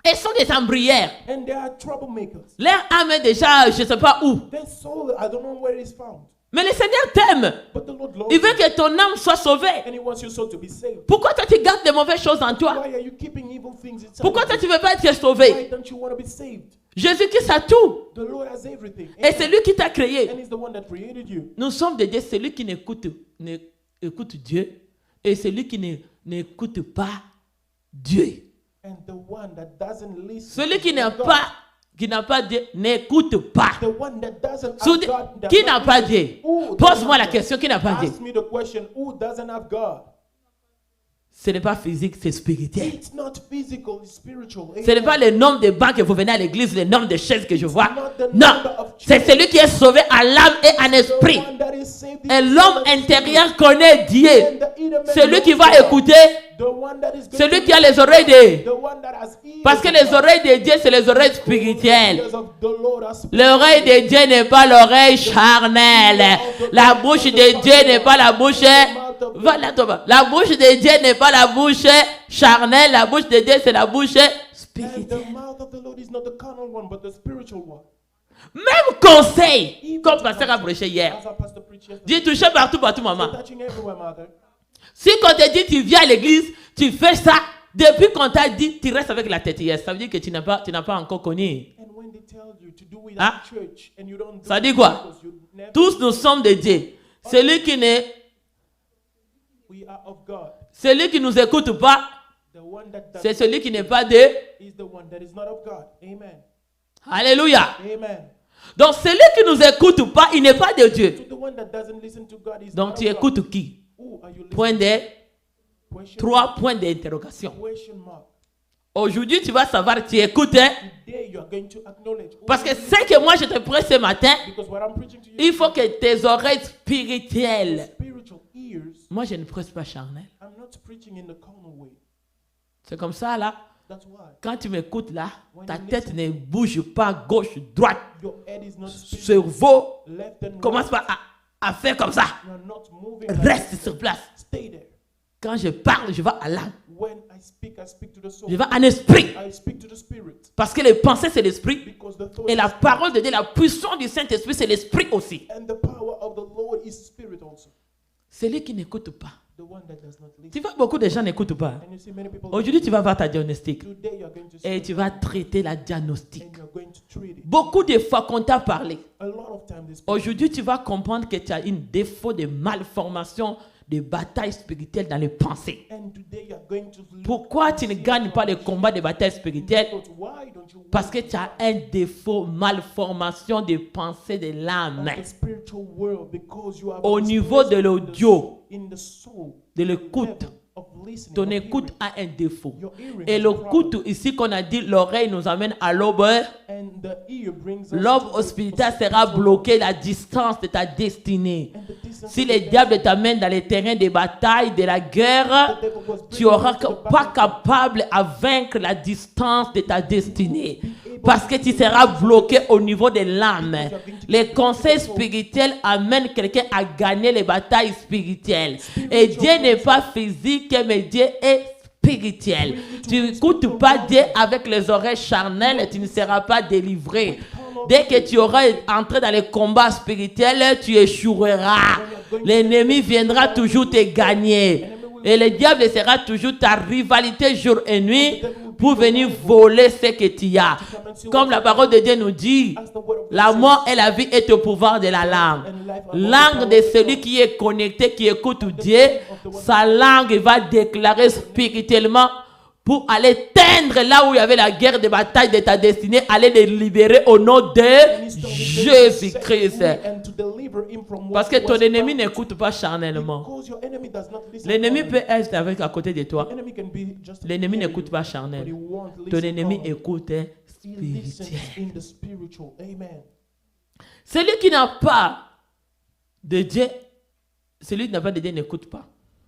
Ils sont des embrières. And they are troublemakers. Leur âme est déjà, je ne sais pas où. Their soul, I don't know where it's found. Mais le Seigneur t'aime. But the Lord loves Il veut you. que ton âme soit sauvée. And He wants your soul to be saved. Pourquoi toi tu gardes des mauvaises choses en toi? Why are you keeping evil things inside? Pourquoi of toi you? tu ne veux pas être Why sauvé? don't you want to be saved? Jésus-Christ a tout. The Lord has everything. Et c'est lui qui t'a créé. And He's the one that created you. Nous sommes des dieux. Celui qui n'écoute Dieu et celui qui n'écoute pas Dieu. And the one that doesn't listen. Celui qui to n'a God. pas Dieu n'écoute pas. The one that doesn't Sous- have God. does Qui not n'a pas listen. Dieu? Who doesn't Pose-moi have la God? question, qui n'a pas Dieu? Ask me the question, who doesn't have God? Ce n'est pas physique, c'est spirituel. It's not physical, it's spiritual. Ce n'est pas le nombre de bancs que vous venez à l'église, le nombre de chaises que je vois. Not the Non, number of c'est children. celui qui est sauvé à l'âme et en The esprit. one that is saved is Et l'homme the intérieur connaît Dieu. And the inner man Celui qui knows va God. écouter, The one that is going celui to qui a les oreilles de... the one that has ears Parce que of les God. oreilles de Dieu, c'est les oreilles spirituelles. Ears of the Lord are spiritual. L'oreille de Dieu n'est pas l'oreille charnelle. La bouche de Dieu n'est pas la bouche... Voilà, Thomas. La bouche de Dieu n'est pas la bouche charnelle. La bouche de Dieu, c'est la bouche And spirituelle. the mouth of the Lord is not the carnal one, but the spiritual one. Même conseil, comme pasteur a prêché hier. As our pastor preached yesterday. Dieu touche partout, maman. Touching everywhere, mother. Si quand on te dit tu viens à l'église, tu fais ça, depuis qu'on t'a dit tu restes avec la tête hier, ça veut dire que tu n'as pas encore connu. And when they tell you to do it Ah. at church and you don't do Ça it dit quoi? because you never, Tous nous sommes de Dieu. Celui qui nous écoute pas, the one that does c'est celui qui n'est pas de... is the one that is not of God. Amen. Alléluia. Amen. Donc celui qui nous écoute pas, il n'est pas de Dieu. So the one that doesn't listen to God is Donc not tu of God. écoutes qui? Who are you listening Point de... to? Question 3 points d'interrogation. question mark. Aujourd'hui, tu vas savoir, tu écoutes, hein? Today you are going to acknowledge. Who Parce que are you ce que moi je te prêche ce matin, Because what I'm preaching to you, il faut que tes oreilles spirituelles... spiritual ears. Moi, je ne prêche pas charnel. I'm not preaching in the carnal way. C'est comme ça, là. That's why Quand tu m'écoutes, là, ta tête ne bouge pas gauche, droite. your head is not spinning Cerveau left and commence right. pas à faire comme ça. You are not moving. like Reste this. sur place. Stay there. Quand je parle, je vais à l'âme. When I speak to the soul. Je vais en esprit. I speak to the spirit. Parce que les pensées, c'est l'esprit. Because the thought Et la is parole de Dieu, la puissance du Saint-Esprit, c'est l'esprit aussi. and the power of the Lord is spirit also. Celui qui n'écoute pas. The one that does not listen. Tu vois, beaucoup de gens n'écoutent pas. And you see many people. Aujourd'hui, tu vas voir ta diagnostic. Today you are going to Et see tu vas traiter la diagnostic. and you are going to treat it. Beaucoup de fois qu'on t'a parlé, A lot of times this aujourd'hui, tu vas comprendre que tu as un défaut de malformation de batailles spirituelles dans les pensées. And today you are going to lose. Pourquoi tu ne gagnes pas les combats de batailles spirituelles? But why don't you Parce que tu as un défaut, malformation de pensée de l'âme, the spiritual world because you have au this niveau de place l'audio, in the soul, de l'écoute. level of listening, Ton of écoute hearing. a un défaut. Your hearing Et has a l'écoute, problem. ici qu'on a dit, l'oreille nous amène à l'aube. And the ear brings us L'aube to the hospitalière sera hospital. bloquée, la distance de ta destinée. And the distance Si of le the diable t'amène dans les terrains de bataille, de la guerre, devil was tu bringing auras us to the pas battle. capable à vaincre la distance de ta destinée. Parce que tu seras bloqué au niveau de l'âme. Les conseils spirituels amènent quelqu'un à gagner les batailles spirituelles. Et Dieu n'est pas physique, mais Dieu est spirituel. Tu n'écoutes pas Dieu avec les oreilles charnelles et tu ne seras pas délivré. Dès que tu auras entré dans les combats spirituels, tu échoueras. L'ennemi viendra toujours te gagner. Et le diable sera toujours ta rivalité jour et nuit pour venir voler ce que tu as. Comme la parole de Dieu nous dit, As the word of la God mort et la vie est au pouvoir de la langue. Langue de celui qui est connecté, qui écoute Dieu, sa langue va déclarer spirituellement pour aller teindre là où il y avait la guerre de bataille de ta destinée, aller les libérer au nom de Jésus-Christ. and to deliver him from Parce what que ton was ennemi bound. n'écoute pas charnellement. Because your enemy does not listen L'ennemi calmly. peut être avec à côté de toi. The enemy can be just L'ennemi near n'écoute you, pas but he charnel. won't Ton listen ennemi calmly. écoute He listens spirituel. in the spiritual. Amen. Celui qui n'a pas de Dieu, celui qui n'a pas de Dieu n'écoute pas.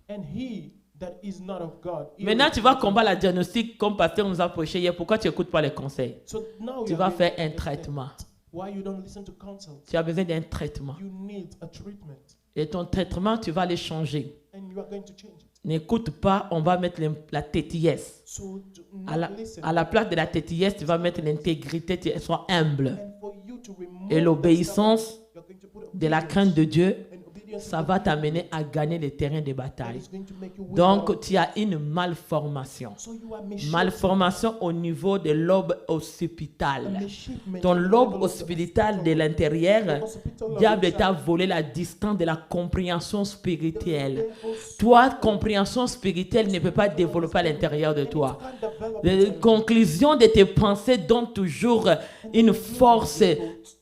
And he that is not of God. he Maintenant, will tu vas listen. combattre la diagnostic comme pasteur nous a prêché hier. Pourquoi tu n'écoutes pas les conseils? So now Tu you vas are going faire to un understand traitement. why you don't listen to counsel. Tu as besoin d'un traitement. You need a treatment Et ton traitement, tu vas le changer. and you are going to change it. N'écoute pas, on va mettre la tétillesse. So do À not la, listen. à la place de la tétillesse, tu vas mettre l'intégrité, tu sois humble. And for you to remove Et that l'obéissance stubbornness, you're going to put de la obedience. crainte de Dieu, And obedience ça is va the t'amener à gagner les terrains de that bataille. is going to make you win Donc, battle. tu as une malformation. So you are misshapen. Malformation au niveau de l'aube occipital. A misshapen Ton to the lobe level of the occipital de hospital. l'intérieur, The hospital of diable inside. t'a volé la distance de la compréhension spirituelle. The devil's Toi, compréhension spirituelle ne peut pas développer à l'intérieur de toi. can't develop Les it. conclusions de tes pensées donnent toujours une force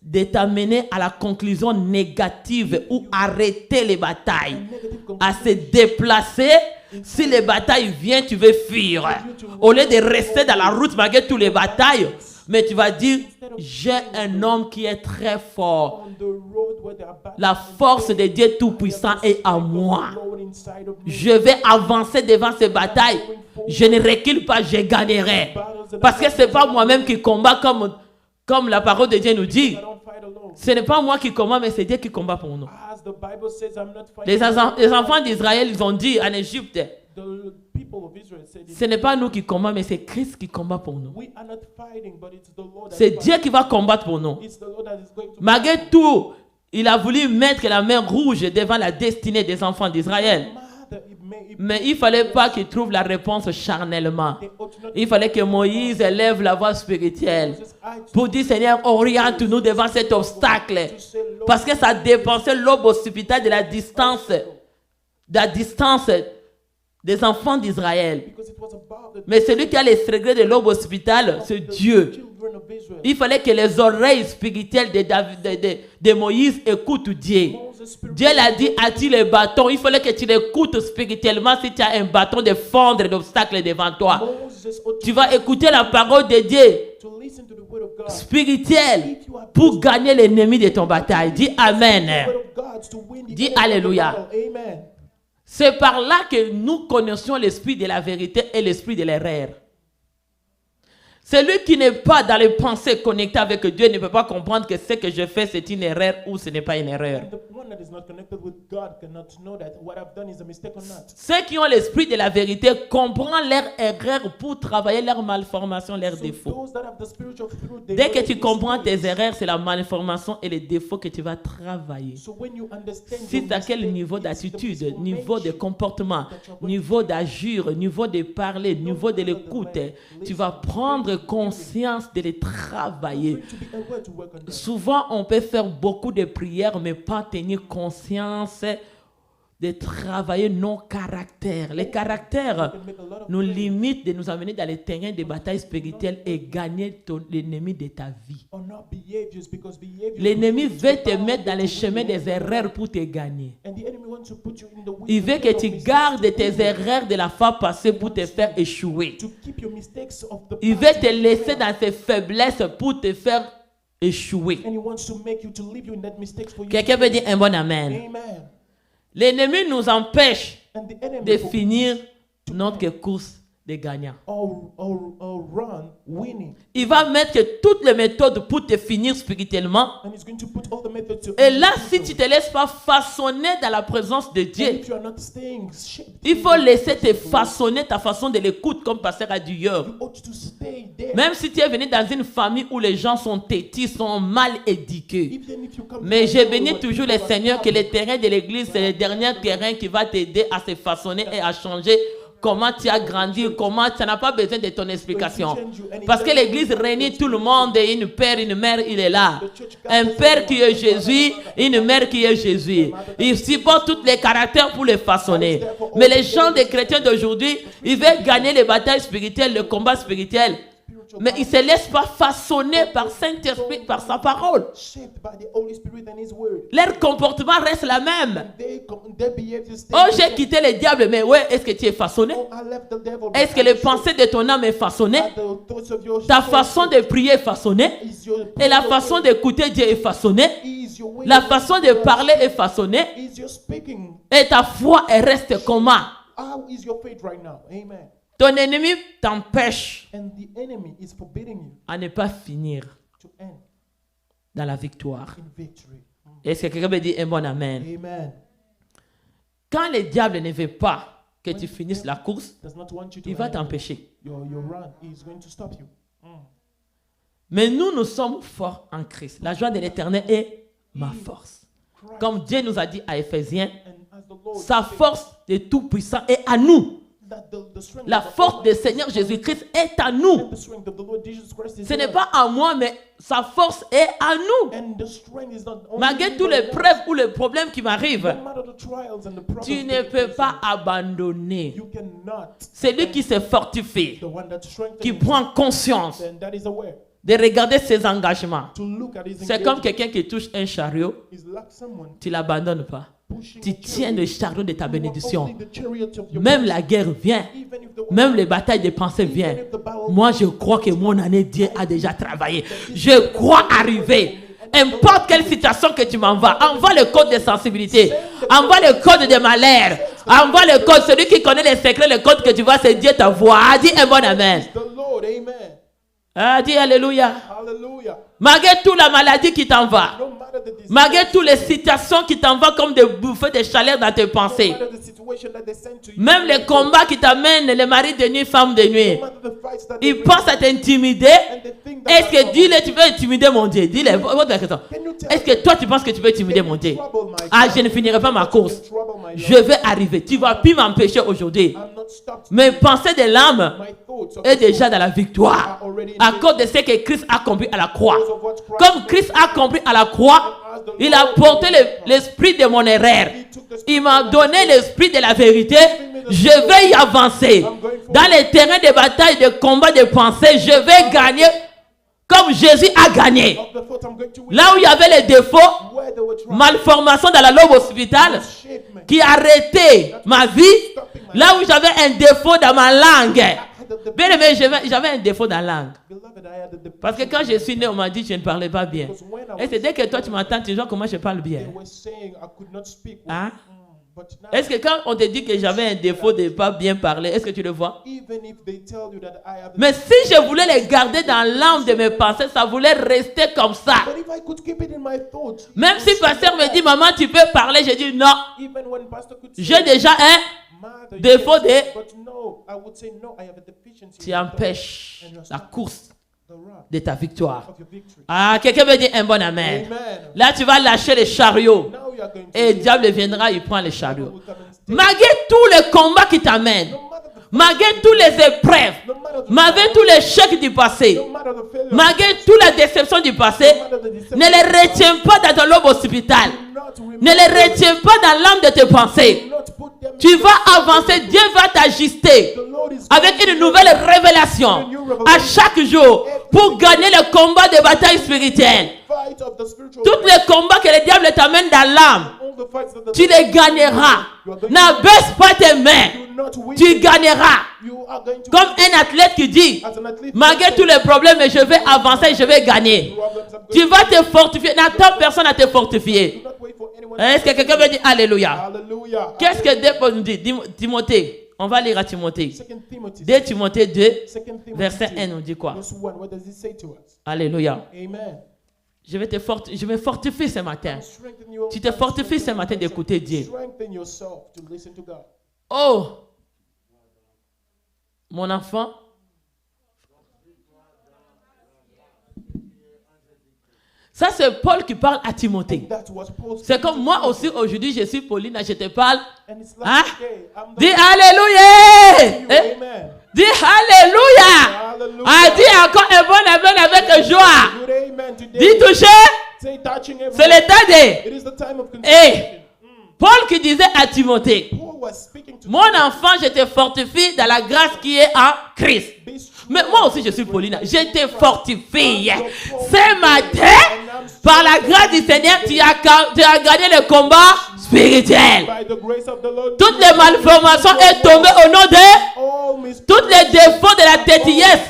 de t'amener à la conclusion négative ou arrêter les batailles, Negative à se déplacer. Si les batailles viennent, tu veux fuir. Au lieu de rester dans la route malgré toutes les batailles, mais tu vas dire, j'ai un homme qui est très fort. on the road where there are battles La force de Dieu Tout-Puissant est en moi. Lord inside of me. Je vais avancer devant ces batailles. Je ne recule pas, je gagnerai. Parce que ce n'est pas moi-même qui combat comme la parole de Dieu nous dit. I don't fight alone. Ce n'est pas moi qui combat, mais c'est Dieu qui combat pour nous. As the Bible says, I'm not Les, fighting. les enfants d'Israël, ils ont dit en Égypte, The people of Israel said, ce n'est pas nous qui combattons, mais c'est Christ qui combat pour nous. we are not fighting, but it's the Lord that C'est is Dieu fighting. qui va combattre pour nous. It's the Lord that is going to Malgré tout, il a voulu mettre la main rouge devant la destinée des enfants d'Israël. matter. It Mais il ne fallait pas qu'ils trouvent la réponse charnellement. they ought not Il fallait que Moïse élève la voix spirituelle Moses' eyes pour dire, Seigneur, oriente-nous devant cet obstacle. to say, Lord, Parce que ça dépensait l'aube hospitalière de la distance des enfants d'Israël. because it was about the Mais celui qui a les secrets de l'aube hospitalière, c'est Dieu. children of Israel. Il fallait que les oreilles spirituelles de Moïse écoutent Dieu. Moses' spirit Dieu l'a dit, as-tu le bâton? Il fallait que tu l'écoutes spirituellement si tu as un bâton de fondre l'obstacle devant toi. Moses ought Tu vas écouter la parole de Dieu to listen to the word of God. spirituelle pour gagner l'ennemi de ton bataille. Dis Amen. The word of God to win the Dis enemy of the Alléluia. battle. Amen. C'est par là que nous connaissions l'esprit de la vérité et l'esprit de l'erreur. Celui qui n'est pas dans les pensées connectées avec Dieu ne peut pas comprendre que ce que je fais c'est une erreur ou ce n'est pas une erreur. And the one that is not connected with God cannot know that what I've done is a mistake or not. Ceux qui ont l'esprit de la vérité comprennent leur erreur pour travailler leur malformation, leurs So défauts. those that have the spiritual fruit, they Dès know que that tu it's comprends tes mistakes. erreurs, c'est la malformation et les défauts que tu vas travailler. So when you understand Si your tu as quel mistake, niveau it's the d'attitude, niveau de transformation comportement, that you're going niveau d'agir, niveau de parler, niveau de l'écoute, tu vas prendre conscience de les travailler. to be aware to work on that. Souvent, on peut faire beaucoup de prières, mais pas tenir conscience de travailler nos caractères. Les caractères nous limitent de nous amener dans les terrains de bataille spirituelle et gagner l'ennemi de ta vie. L'ennemi veut te mettre dans les chemins des erreurs pour te gagner. Il veut que tu gardes tes erreurs de la fois passée pour te faire échouer. Il veut te laisser dans ses faiblesses pour te faire échouer. Quelqu'un veut dire un bon amen. L'ennemi nous empêche de finir notre course de gagnant. Il va mettre toutes les méthodes pour te finir spirituellement. Et là, si tu ne te laisses pas façonner dans la présence de Dieu, il faut laisser te façonner ta façon de l'écoute comme pasteur a dit hier. Même si tu es venu dans une famille où les gens sont têtus, sont mal éduqués. Mais je bénis toujours le Seigneur que le terrain de l'église, c'est le dernier terrain qui va t'aider à se façonner et à changer. Comment tu as grandi, comment tu n'as pas besoin de ton explication. Parce que l'église réunit tout le monde et une père, une mère, il est là. Un père qui est Jésus, une mère qui est Jésus. Il supporte tous les caractères pour les façonner. Mais les gens des chrétiens d'aujourd'hui, ils veulent gagner les batailles spirituelles, le combat spirituel. Mais ils ne se laissent pas façonner par Saint-Esprit, par sa parole. Leur comportement reste la même. Oh, j'ai quitté le diable, mais ouais, est-ce que tu es façonné? Est-ce que les pensées de ton âme est façonnée? Ta façon de prier est façonnée? Et la façon d'écouter Dieu est façonnée? La façon de parler est façonnée? Et ta foi, elle reste comment? Ton ennemi t'empêche à ne pas finir dans la victoire. Est-ce que quelqu'un veut dire un bon amen? Quand le diable ne veut pas que tu finisses la course, il va t'empêcher. Mais nous sommes forts en Christ. La joie de l'Éternel est ma force. Comme Dieu nous a dit à Éphésiens, sa force de tout-puissant est à nous. La force du Seigneur Jésus-Christ est à nous. Ce n'est pas à moi, mais sa force est à nous. Malgré toutes les preuves ou les problèmes qui m'arrivent, tu ne peux pas abandonner. C'est lui qui se fortifie, qui prend conscience de regarder ses engagements. C'est comme quelqu'un qui touche un chariot, tu ne l'abandonnes pas. Tu tiens le chariot de ta bénédiction. Même la guerre vient. Même les batailles de pensée viennent. Moi, je crois que mon année, Dieu a déjà travaillé. Je crois arriver. N'importe quelle situation que tu m'envoies, envoie le code de sensibilité. Envoie le code de malheur. Envoie le code. Celui qui connaît les secrets, le code que tu vois, c'est Dieu ta voix. Dis un bon amen. Dis alléluia. Malgré toute la maladie qui t'envoie, malgré toutes les situations qui t'envoient comme des bouffées de chaleur dans tes pensées, même les combats qui t'amènent, les maris de nuit, femmes de nuit, ils pensent à t'intimider. Est-ce que dis-le, tu veux intimider mon Dieu? Dis-le, est-ce que toi tu penses que tu peux intimider mon Dieu? Ah, je ne finirai pas ma course. Je vais arriver. Tu ne vas plus m'empêcher aujourd'hui. Mes pensées de l'âme est déjà dans la victoire à cause de ce que Christ a accompli à la croix. Comme Christ a accompli à la croix, il a porté l'esprit de mon erreur. Il m'a donné l'esprit de la vérité. Je vais y avancer. Dans les terrains de bataille, de combat, de pensée, je vais gagner comme Jésus a gagné. Là où il y avait les défauts, malformation dans la lobe hospitale, qui arrêtait ma vie, là où j'avais un défaut dans ma langue. Bien aimé, j'avais un défaut dans la langue. Parce que quand je suis né, on m'a dit que je ne parlais pas bien. Et c'est dès que toi tu m'entends, tu vois comment je parle bien. Hein? Est-ce que quand on te dit que j'avais un défaut de ne pas bien parler, est-ce que tu le vois? Mais si je voulais les garder dans l'âme de mes pensées, ça voulait rester comme ça. Même si le pasteur me dit, maman, tu peux parler, je dis non. J'ai déjà un défaut de... Tu empêches la course de ta victoire. Ah, quelqu'un veut dire un bon amen. Là, tu vas lâcher les chariots. Et le diable viendra, il prend les chariots. Malgré tous les combats qui t'amènent, malgré toutes les épreuves, malgré tous les échecs du passé, malgré toute la déception du passé, ne les retiens pas dans ton lobe hospital. Ne les retiens pas dans l'âme de tes pensées. Tu vas avancer, Dieu va t'ajuster avec une nouvelle révélation à chaque jour pour gagner le combat de bataille spirituelle. Tous les combats que le diable t'amène dans l'âme, tu les gagneras. N'abaisse pas tes mains. Tu gagneras. Comme un athlète qui dit, malgré tous les problèmes, je vais avancer, je vais gagner. Tu vas te fortifier. N'attends personne à te fortifier. Est-ce que quelqu'un veut dire Alléluia? Qu'est-ce que Paul nous dit? Timothée. On va lire à Timothée. 2 Timothée 2, verset 1 nous dit quoi? Alléluia. Je vais fortifier ce matin. Tu te fortifies ce matin d'écouter Dieu. Oh, mon enfant. Ça, c'est Paul qui parle à Timothée. C'est comme moi aussi, aujourd'hui, je suis Pauline, je te parle. Hein? Dis Alléluia! Dis Alléluia! Ah, dis encore un bon amen avec joie. Dis toucher. C'est le temps de... Hey, Paul qui disait à Timothée, mon enfant, je te fortifie dans la grâce qui est en Christ. Mais moi aussi, je suis Paulina. Je te fortifie. Ce matin, par la grâce du Seigneur, tu as gagné le combat spirituel. Toutes les malformations sont tombées au nom de tous les défauts de la têtillesse.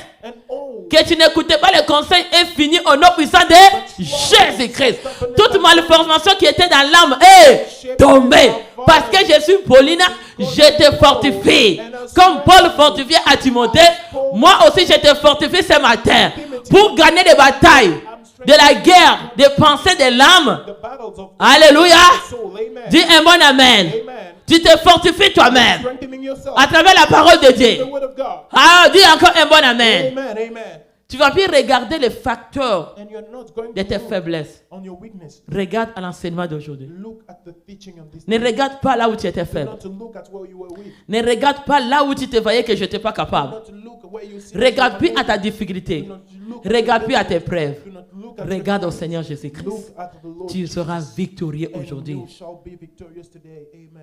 Que tu n'écoutais pas le conseil est fini au nom puissant de Jésus-Christ. Toute malformation qui était dans l'âme est tombée. Parce que je suis Paulina, je te fortifie. Comme Paul fortifiait à Timothée, moi aussi je te fortifie ce matin. Pour gagner des batailles, de la guerre, des pensées de l'âme. Alléluia. Dis un bon amen. Tu te fortifies toi-même à travers la parole de Dieu. Ah, dis encore un bon amen. Tu vas plus regarder les facteurs de tes faiblesses. Regarde à l'enseignement d'aujourd'hui. Ne regarde pas là où tu étais faible. Ne regarde pas là où tu te voyais que je n'étais pas capable. Regarde plus à ta difficulté. Regarde plus à tes preuves. Regarde au Seigneur Jésus-Christ. Tu seras victorieux aujourd'hui.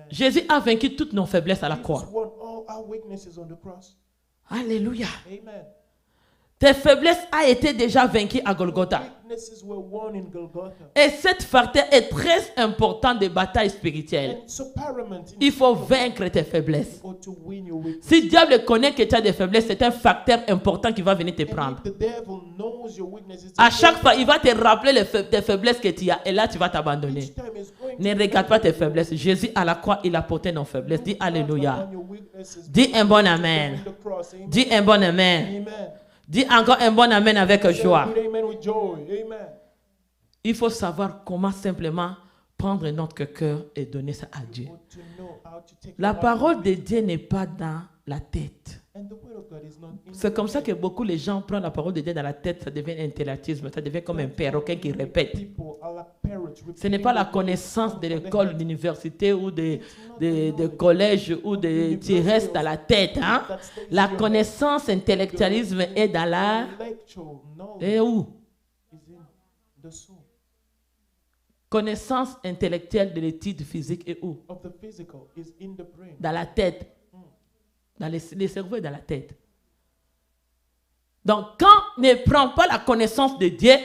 Jésus a vaincu toutes nos faiblesses à la croix. Alléluia. Tes faiblesses ont été déjà vaincues à Golgotha. Et cette facteur est très important des batailles spirituelles. Il faut vaincre tes faiblesses. Si le diable connaît que tu as des faiblesses, c'est un facteur important qui va venir te prendre. À chaque fois, il va te rappeler tes faiblesses que tu as. Et là, tu vas t'abandonner. Ne regarde pas tes faiblesses. Jésus à la croix, il a porté nos faiblesses. Dis Alléluia. Dis un bon amen. Dis un bon amen. Dis encore un bon amen avec joie. Il faut savoir comment simplement prendre notre cœur et donner ça à Dieu. La parole de Dieu n'est pas dans la tête. C'est comme ça que beaucoup de gens prennent la parole de Dieu dans la tête, ça devient un intellectisme, ça devient comme un perroquet qui répète. Ce n'est pas la connaissance de l'école, de l'université ou de collège ou de tu restes dans la tête. Hein? La connaissance intellectualisme est dans la... Et où? Connaissance intellectuelle de l'étude physique est où? Dans la tête. Dans les cerveaux et dans la tête. Donc, quand ne prends pas la connaissance de Dieu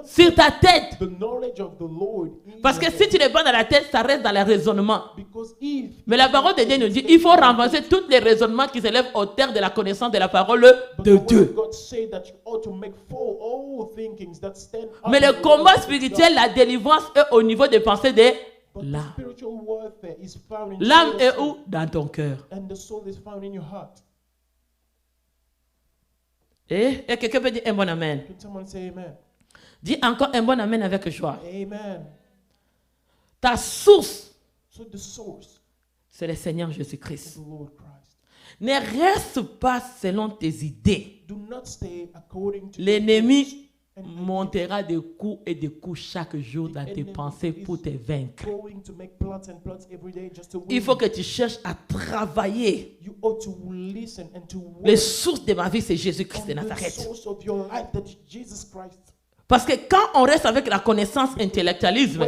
sur ta tête, parce que si tu n'es pas dans la tête, ça reste dans le raisonnement. Mais la parole de Dieu nous dit, il faut renverser tous les raisonnements qui s'élèvent au terme de la connaissance de la parole de Dieu. Mais le combat spirituel, la délivrance est au niveau des pensées de l'âme. L'âme est où? Dans ton cœur. Et quelqu'un peut dire un bon amen. Dis encore un bon amen avec joie. Ta source, c'est le Seigneur Jésus-Christ. Ne reste pas selon tes idées. L'ennemi montera des coups et des coups chaque jour dans tes pensées pour te vaincre. Il faut que tu cherches à travailler. Les sources de ma vie, c'est Jésus-Christ de Nazareth. Parce que quand on reste avec la connaissance intellectualisme,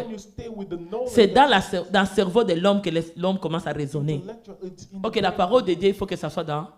the knowledge. C'est dans le cerveau de l'homme que l'homme commence à raisonner. Intellectual, it's in the Ok, la brain. parole de Dieu, il faut que ça soit dans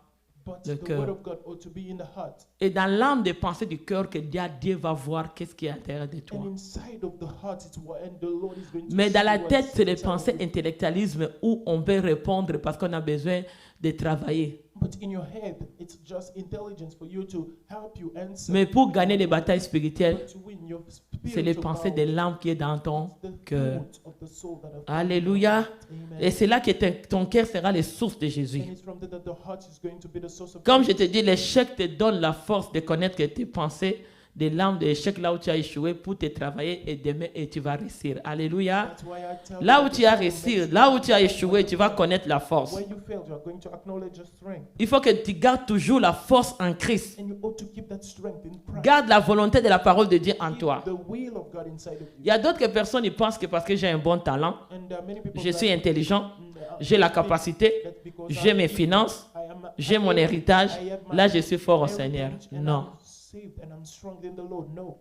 But le the cœur. word of God ought to be in the heart. Et dans l'âme des pensées du cœur que Dieu va voir qu'est-ce qui est à l'intérieur de toi. And inside of the heart, it's what and the Lord is going to Mais dans la show tête, us c'est les inside of pensées you. intellectualisme où on peut répondre parce qu'on a besoin de travailler. But in your head, it's just intelligence for you to help you answer. Mais pour gagner les batailles spirituelles, But to win your c'est les spiritual pensées de power, l'âme qui est dans ton it's the cœur. thought of the soul that are Alléluia. Amen. Et c'est là que ton cœur sera les sources de Jésus. And it's from that the heart is going to be the source of Comme je te dis, l'échec te donne la force de connaître que tes pensées, des lames d'échec là où tu as échoué pour te travailler et demain et tu vas réussir. Alléluia. That's why I tell Là you où that tu as the réussi, next là où tu as échoué, tu vas connaître la force. where you failed, you are going to acknowledge your strength. Il faut que tu gardes toujours la force en Christ. And you ought to keep that strength in Christ. Garde la volonté de la parole de Dieu en Keep toi. the will of God inside of Il you. y a d'autres personnes qui pensent que parce que j'ai un bon talent, And there are many people je that suis intelligent, think j'ai la that capacité, because j'ai I'm mes able, finances, I am- j'ai I mon am- héritage, I have my là je suis fort au heritage Seigneur. and Non, I'm saved and I'm strong in the Lord. No,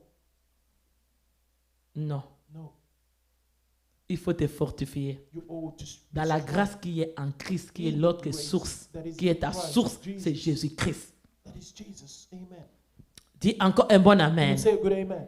non. no. Il faut te fortifier. You ought to be Dans la strong. grâce qui est en Christ, qui est l'autre source, qui est ta source, c'est Jésus-Christ. That is Jesus. Amen. Dis encore un bon Can amen. you say a good amen?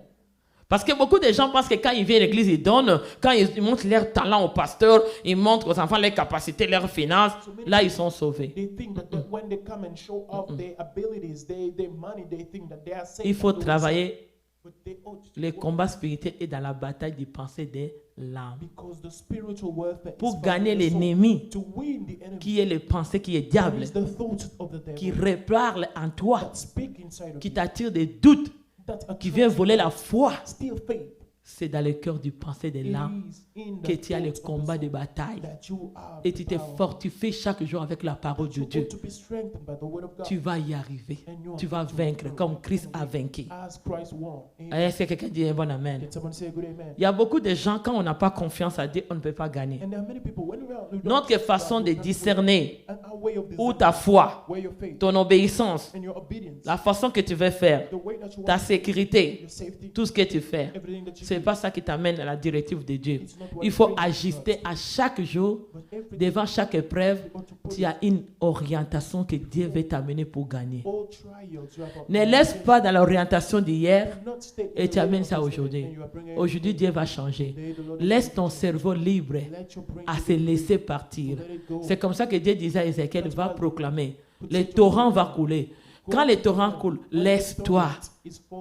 Parce que beaucoup de gens pensent que quand ils viennent à l'église, ils donnent, quand ils montrent leur talent au pasteur, ils montrent aux enfants leurs capacités, leurs finances, là ils sont sauvés. They think that when they come and show off their abilities, their money, they think that they are saved. Il faut and they will travailler save. But they ought to les work combats spirituels et dans la bataille des pensées de l'âme. because the spiritual warfare is Pour found gagner in the soul. l'ennemi, To win the enemy, qui est le pensée, qui est that diable, is the thoughts of the devil qui reparle en toi, that speak inside of qui you, t'attire des doutes, that qui vient attracts voler la foi. still faith. C'est dans le cœur du pensée de It l'âme is in que the tu as les thoughts of the combats de soul bataille. that you are Et tu te the power. fortifies chaque jour avec la parole de You Dieu. ought to be strengthened by the word of God. Tu vas y arriver. And you are Tu vas going to vaincre win. comme Christ a vaincu. As Christ won. Amen. Est-ce que quelqu'un dit un bon amen? Can someone say a good amen? Il y a beaucoup de gens, quand on n'a pas confiance à Dieu, on ne peut pas gagner. And there are many people when we don't Notre trust façon God, de we can't discerner win. And our way of ou discerning ta foi, where your faith ton obéissance, and your obedience, la façon que tu veux faire, the way that you ta want sécurité, your safety, tout ce que tu fais, everything that you ce n'est do, pas ça qui t'amène à la directive de Dieu. it's not what Il faut brings you ajuster God. à chaque jour, But everything devant chaque épreuve, you ought to put tu as une orientation que Dieu veut t'amener pour gagner. all trials you have Ne laisse pas dans l'orientation d'hier not stay et in tu the way amènes of ça yesterday, aujourd'hui. and you are bringing Aujourd'hui, everything. Dieu va changer. Today the Lord is Laisse going ton to cerveau libre let your brain à se laisser partir. let it go. C'est comme ça que Dieu disait à Ézéchiel, va proclamer. Les torrents vont couler. Quand les torrents coulent, laisse-toi.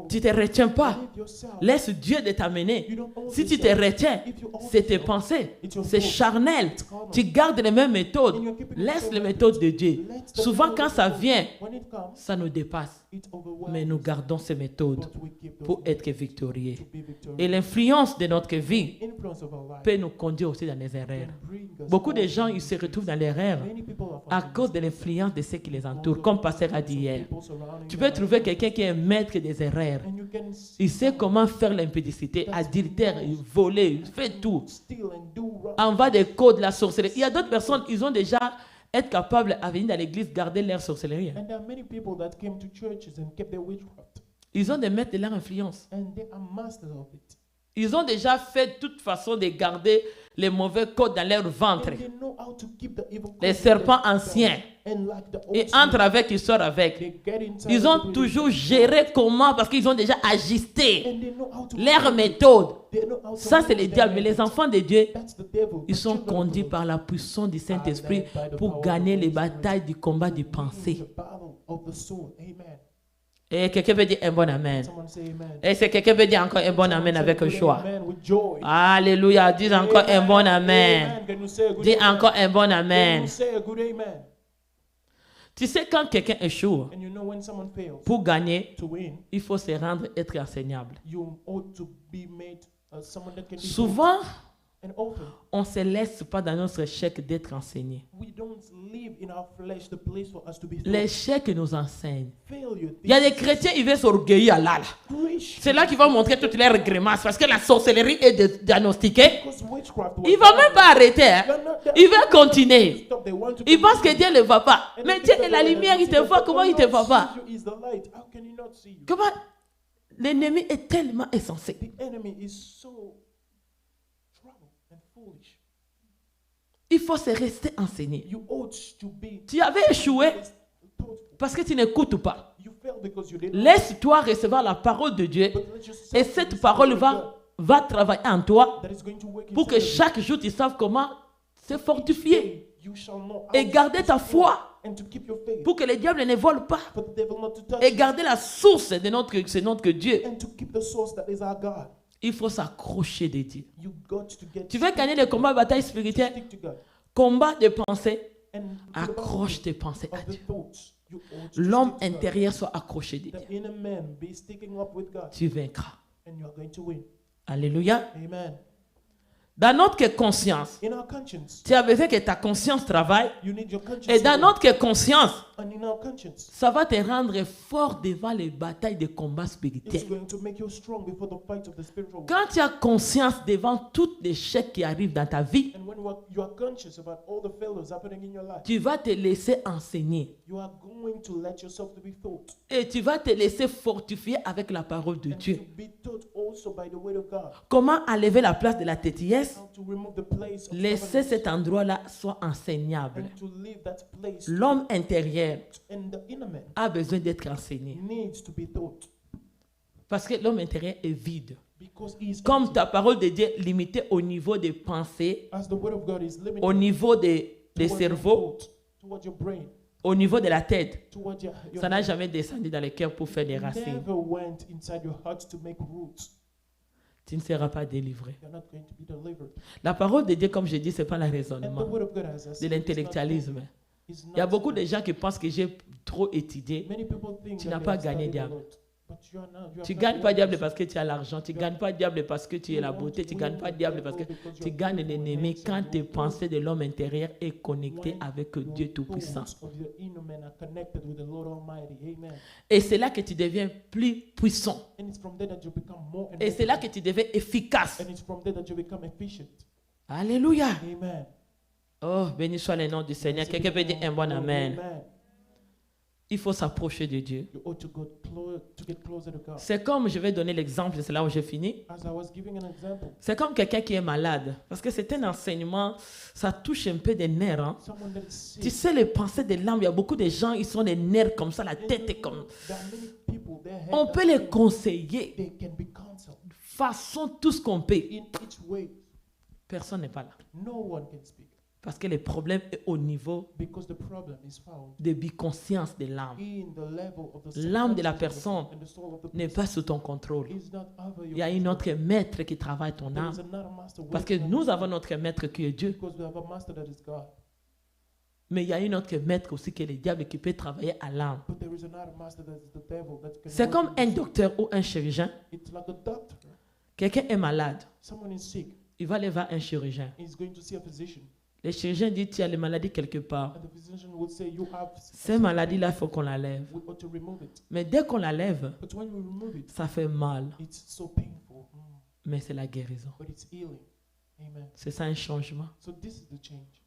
Tu ne te retiens pas. Laisse Dieu de t'amener. Si tu te retiens, c'est tes pensées. C'est charnel. Tu gardes les mêmes méthodes. Laisse les méthodes de Dieu. Souvent, quand ça vient, ça nous dépasse. Mais nous gardons ces méthodes pour être victorieux. Et l'influence de notre vie peut nous conduire aussi dans les erreurs. Beaucoup de gens, ils se retrouvent dans l'erreur à cause de l'influence de ceux qui les entourent, comme Pasteur a dit hier. Tu peux trouver quelqu'un qui est un maître des erreurs. Il sait comment faire l'impudicité, adultère, voler, il fait tout. En va des codes, la sorcellerie. Il y a d'autres personnes, ils ont déjà être capables à venir dans l'église garder leur sorcellerie. And there are many people that came to churches and kept their witchcraft. Ils ont des maîtres de leur influence. And they are masters of it. Ils ont déjà fait toute façon de garder les mauvais codes dans leur ventre. And they know how to keep the evil Les codes serpents in their anciens. And like the old Ils snake, entrent avec, ils sortent avec. they get inside Ils the ont people toujours géré comment parce qu'ils ont déjà ajusté and they know how to leur méthode. They know how to Ça, c'est handle le their diable. Mais les methods. enfants de Dieu, That's the devil. ils The sont children of conduits God par la puissance du are Saint-Esprit led by the pour power gagner of the les Holy Spirit batailles du combat to des win pensées. the battle of the soul. Amen. Et quelqu'un peut dire un bon amen. Someone say amen. Et c'est quelqu'un peut dire encore un bon amen Someone avec say good joie. amen with joy. Alléluia. Dis encore un bon amen. Amen. Can you say a good Dis amen? encore un bon Can amen. you say a good amen? Tu sais, quand quelqu'un échoue, And you know when someone fails pour gagner, to win, il faut se rendre être enseignable. you ought to be made someone that can be Souvent, taught. And often, on ne se laisse pas dans notre échec d'être enseigné. we don't live in our flesh the place for us to be taught. L'échec nous enseigne. Failure. Il y a des chrétiens, ils veulent s'orgueillir là. C'est là qu'ils vont montrer toutes leurs grimaces parce que la sorcellerie est diagnostiquée. Il ne va même pas arrêter. Hein. Il va continuer. Il pense que Dieu ne le voit pas. Mais Dieu est la lumière, il te voit. Comment il ne te voit pas? Comment? L'ennemi est tellement insensé. The enemy is so trouble and foolish. Il faut se rester enseigné. You ought to be Tu avais échoué thoughtful. parce que tu n'écoutes pas. You failed because you didn't. Laisse-toi recevoir la parole de Dieu But let yourself et cette receive parole the word of God va travailler en toi that is going to work pour que inside of chaque jour tu saves comment se you. fortifier You shall know et how garder to ta stand foi and to keep your faith. pour que le diable ne vole pas For the devil not to touch et you, garder la source de notre Dieu. and to keep the source that is our God. Il faut s'accrocher de Dieu. You got to get Tu veux gagner les combats, batailles spirituelles, stick to God. combat de pensée, And accroche tes pensées à of the Dieu. thoughts, you ought to L'homme stick to God. intérieur soit accroché de The Dieu. inner man be sticking up with God, Tu vaincras. and you are going to win. Alléluia. Amen. Dans notre conscience, In our conscience, tu as besoin que ta conscience travaille. you need your conscience. Et dans to work. notre conscience, And in our conscience, ça va te rendre fort devant les batailles de combat it's spirituels. going to make you strong before the fight of the spiritual world. Quand tu as conscience devant tous les échecs qui arrivent dans ta vie, And when you are conscious about all the failures happening in your life, tu vas te laisser enseigner. you are going to let yourself to be taught. Et tu vas te laisser fortifier avec la parole de And to Dieu. be taught also by the word of God. Comment enlever la place de la tétiesse? How to remove the place of Laisser stubbornness cet endroit-là soit enseignable. and to leave that place. L'homme intérieur And the inner man a besoin d'être enseigné. needs to be taught Parce que l'homme intérieur est vide. because he is Comme empty. ta parole de Dieu est limitée au niveau des pensées, As the word of God is limited au niveau des towards your cerveaux, thought, towards your brain, au niveau de la tête, towards your ça n'a jamais descendu dans le cœur pour faire des It racines. never went inside your heart to make roots. Tu ne seras pas délivré. You're not going to be delivered. La parole de Dieu, comme je dis, ce n'est pas le And the raisonnement, word of God, as I de said, l'intellectualisme. is Il y a not- beaucoup de gens qui pensent que j'ai trop étudié. Many people think Tu that n'as they pas have gagné studied a diable. lot, but you are not- you Tu have ne gagnes not pas won. diable parce que tu as l'argent. Tu ne gagnes pas diable parce que tu es la You beauté. won't Tu ne gagnes win pas the diable parce que devil because tu you're gagnes beautiful and l'ennemi handsome. quand tes Your pensées de l'homme intérieur est connectées When avec your Dieu Tout-Puissant. thoughts of your inner man are connected with the Lord Almighty. Amen. Et c'est là que tu deviens plus puissant. And it's from there that you become more and Et more c'est là que tu deviens efficace. and it's from there that you become efficient. Alléluia. Amen. Oh, béni soit le nom du Seigneur. Quelqu'un peut dire un bon amen. Il faut s'approcher de Dieu. You ought to get closer to God. C'est comme, je vais donner l'exemple, c'est là où j'ai fini. As I was giving an example, C'est comme quelqu'un qui est malade. Parce que c'est un enseignement, ça touche un peu des nerfs. Hein. someone that is Tu sick. sais, les pensées de l'âme, il y a beaucoup de gens, ils sont des nerfs comme ça, la tête est comme... There are many people, their head On are peut les sick. conseiller, They can be counseled façon tout ce qu'on peut. in each way. Personne n'est pas là. No one can speak Parce que le problème est au niveau because the problem is found de biconscience de l'âme. in the level of the L'âme de la subconscious personne and the soul of the n'est person pas sous ton contrôle. is not over Il y a your un control. autre maître qui travaille ton There âme. is another master Parce que working on nous you avons notre maître qui est Dieu. because we have a master that is God. Mais il y a un autre maître aussi qui est le diable qui peut travailler à l'âme. But there is another master that is the devil that can C'est work comme in un you. docteur ou un chirurgien. It's like a doctor. Quelqu'un est malade. Someone is sick. Il va aller voir un chirurgien. He's going to see a physician. Le chirurgien dit, tu as les maladies quelque part. And the physician will say, you have Ces maladies-là, il faut qu'on la lève. we ought to remove it. Mais dès qu'on la lève, But when we remove it, ça fait mal. it's so painful. Mais c'est la guérison. But it's healing. Amen. C'est ça un changement. So this is the change.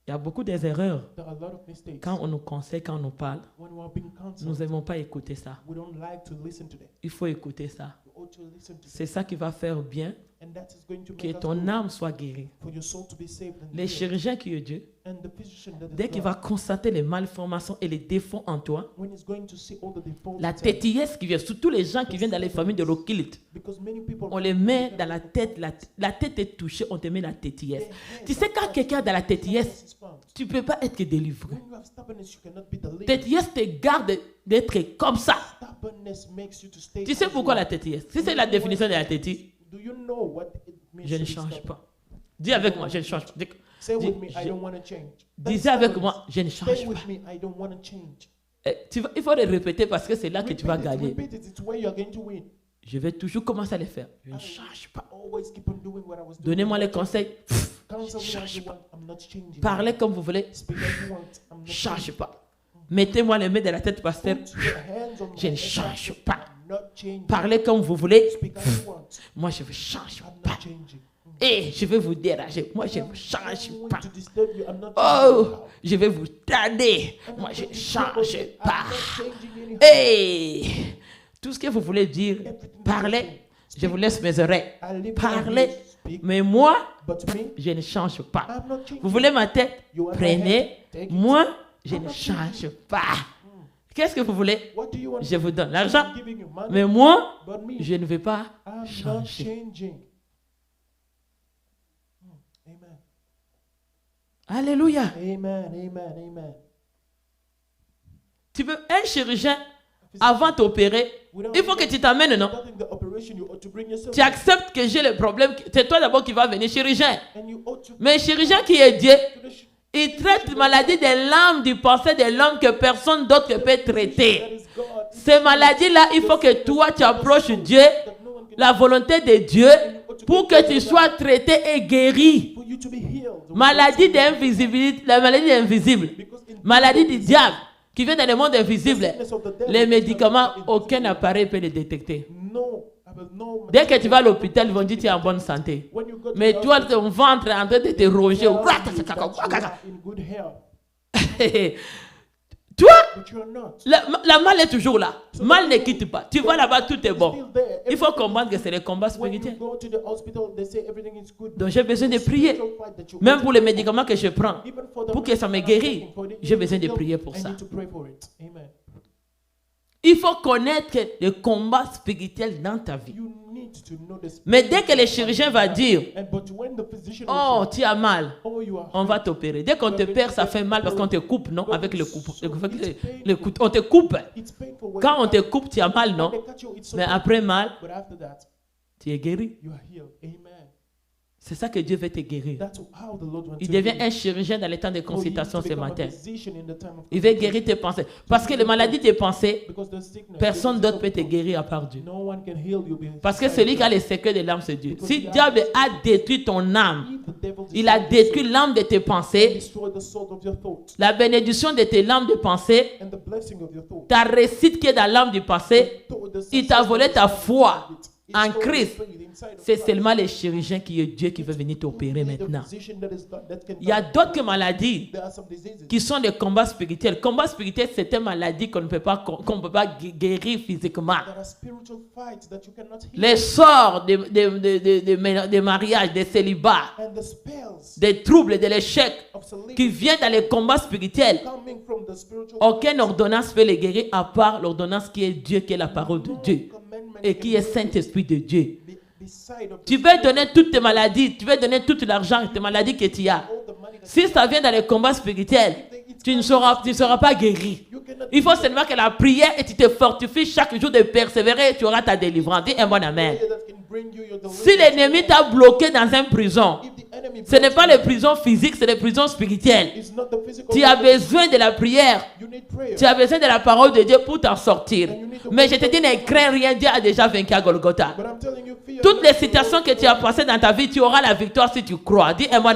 Il y a beaucoup des erreurs. There are a lot of mistakes. Quand on nous conseille, quand on nous parle, When we are being nous counseled, n'aimons pas écouter ça. we don't like to listen to them. Il faut écouter ça. We ought to listen to them. C'est ça qui va faire bien And that is going to que make us ton good, âme soit guérie. for your soul to be saved and Le healed. chirurgien qui est Dieu, And the physician that is dès qu'il God, va constater les malformations et les défauts en toi, when he's going to see all the defaults la inside, tétillesse qui vient, surtout les gens qui viennent dans les familles de Rockhilt, because many people on les met dans la tête, la tête est touchée, on te met la tétillesse. Tu sais, quand quelqu'un a dans la tétillesse, tu ne peux pas être délivré. when you have stubbornness, you cannot be delivered. Tétillesse te garde d'être comme ça. Stubbornness makes you to stay. Tu sais as pourquoi you la are. tétillesse? Si c'est la définition de la tétille, Do you know what it means je to ne be change stubborn? pas. Dis avec moi, je ne change pas. Say Dis- with me, I je- don't want to change. That is Disais avec stubbornness. moi, je ne Stay change pas. with me, I don't want to change. Il faut le répéter parce que c'est là que tu vas Repeat it, gagner. repeat it. It's where you are going to win. Je vais toujours commencer à le faire. Je ne change pas. Always keep on doing what I was doing. Donnez-moi les conseils. Counsel me as change you pas. want. I'm not changing. Parlez comme vous voulez. Speak as you want. I'm not Change changing. pas. Mettez-moi les mains dans la tête, pasteur. Put your hands on my Je ne head, change pastor. pas. I'm not changing. Parlez comme vous voulez. Speak as you want. Moi, je ne change I'm pas. not changing. Et je vais vous déranger. Moi, je ne I'm change going pas. to disturb you. I'm not Oh, changing. je vais vous tarder. I'm Moi, not je ne going to change disturb you. pas. I'm not changing anyhow. Et tout ce que vous voulez dire, parlez. Je vous laisse mes oreilles. I leave you Parlez. to big, Mais moi, but me, je ne change pas. I'm not changing. Vous voulez ma tête? You want my Prenez. head? Take it. Moi, je I'm ne not change pas. Qu'est-ce que vous voulez? What do you want? Je vous donne l'argent. I'm giving you money, Mais moi, but me, je ne vais pas I'm not changer. changing. Amen. Alléluia. Amen. Amen. Amen. Tu veux un chirurgien avant de t'opérer? Il faut que tu t'amènes, non? During the operation, you ought to bring yourself. Tu acceptes que j'ai le problème. C'est toi d'abord qui vas venir chirurgien. And you ought to Mais chirurgien qui est Dieu, to the il traite maladie des lames du passé de l'homme que personne d'autre ne peut that traiter. is God. Ces maladies-là, il faut que toi tu approches Dieu, la volonté de Dieu, pour que tu sois traité et guéri. For you to be healed. Maladie d'invisibilité, la maladie invisible, Because in maladie du diable qui vient dans le monde invisible. sickness of the devil, Les médicaments, aucun appareil peut les détecter. no, no. Dès que tu vas à l'hôpital, ils vont dire que tu es en bonne santé. When you go to Mais the toi, ton ventre est en train de te ronger. hospital, that you are in good health, Toi, but you're not. la mal est toujours là. Mal ne quitte pas. Tu vas là-bas, tout est It's bon. still there. Il faut comprendre que c'est le combat When you spirituel. go to the hospital, they say everything is good. Donc j'ai besoin de prier. Spiritual fight that you Même go pour to, les médicaments que je prends. even for the Pour que ça me medicine I'm guérisse, taking, for it, j'ai besoin de I prier pour ça. need to pray for it. Amen. Il faut connaître le combat spirituel dans ta vie. You need to know the Mais dès que le chirurgien va dire, but when the physician oh, will tu as mal, say, oh, you are on va t'opérer. Dès qu'on te perd, ça fait mal parce qu'on te coupe, non? Avec le coupe. Le couteau. On te coupe. it's painful when Quand on te coupe, tu as mal, non? they cut you, it's so Mais painful. après mal, But after that, tu es guéri. you are healed. Amen. C'est ça que Dieu veut te guérir. That's how the Lord wants Il to devient heal un chirurgien dans les temps de you. For you consultation to ce become a matin. physician in the time of Il veut guérir tes pensées. Parce que les maladies des pensées, because the sickness, personne the d'autre peut disease te of guérir à part Dieu. no one can heal you Parce que besides celui qui a God. les secrets de l'âme, c'est Dieu. Si le diable a détruit ton âme, If the devil il a destroyed détruit your l'âme de tes soul, pensées, destroy the soul of your thoughts la bénédiction de tes lames de pensée, and the blessing of your thoughts. ta réussite qui est dans l'âme du passé, il t'a volé ta foi en Christ. C'est seulement les chirurgiens qui est Dieu qui veut venir t'opérer maintenant. Il y a d'autres maladies qui sont des combats spirituels. Combat spirituel, c'est une maladie qu'on ne peut pas guérir physiquement. Les sorts des mariages, des célibats, des troubles, de l'échec qui viennent dans les combats spirituels. Aucune ordonnance peut les guérir à part l'ordonnance qui est Dieu, qui est la parole de Dieu et qui est Saint-Esprit de Dieu. Tu veux donner toutes tes maladies, tu veux donner tout l'argent, tes maladies que tu as. Si ça vient dans les combats spirituels, tu ne seras pas guéri. Il faut seulement que la prière et tu te fortifies chaque jour de persévérer et tu auras ta délivrance. Dis un bon amen. Si l'ennemi t'a bloqué dans une prison, ce n'est pas les prisons physiques, c'est les prisons spirituelles. Tu as besoin de la prière. Tu as besoin de la parole de Dieu pour t'en sortir. Mais je te dis, ne crains rien, Dieu a déjà vaincu à Golgotha. Toutes les situations que tu as passées dans ta vie, tu auras la victoire si tu crois. Dis un bon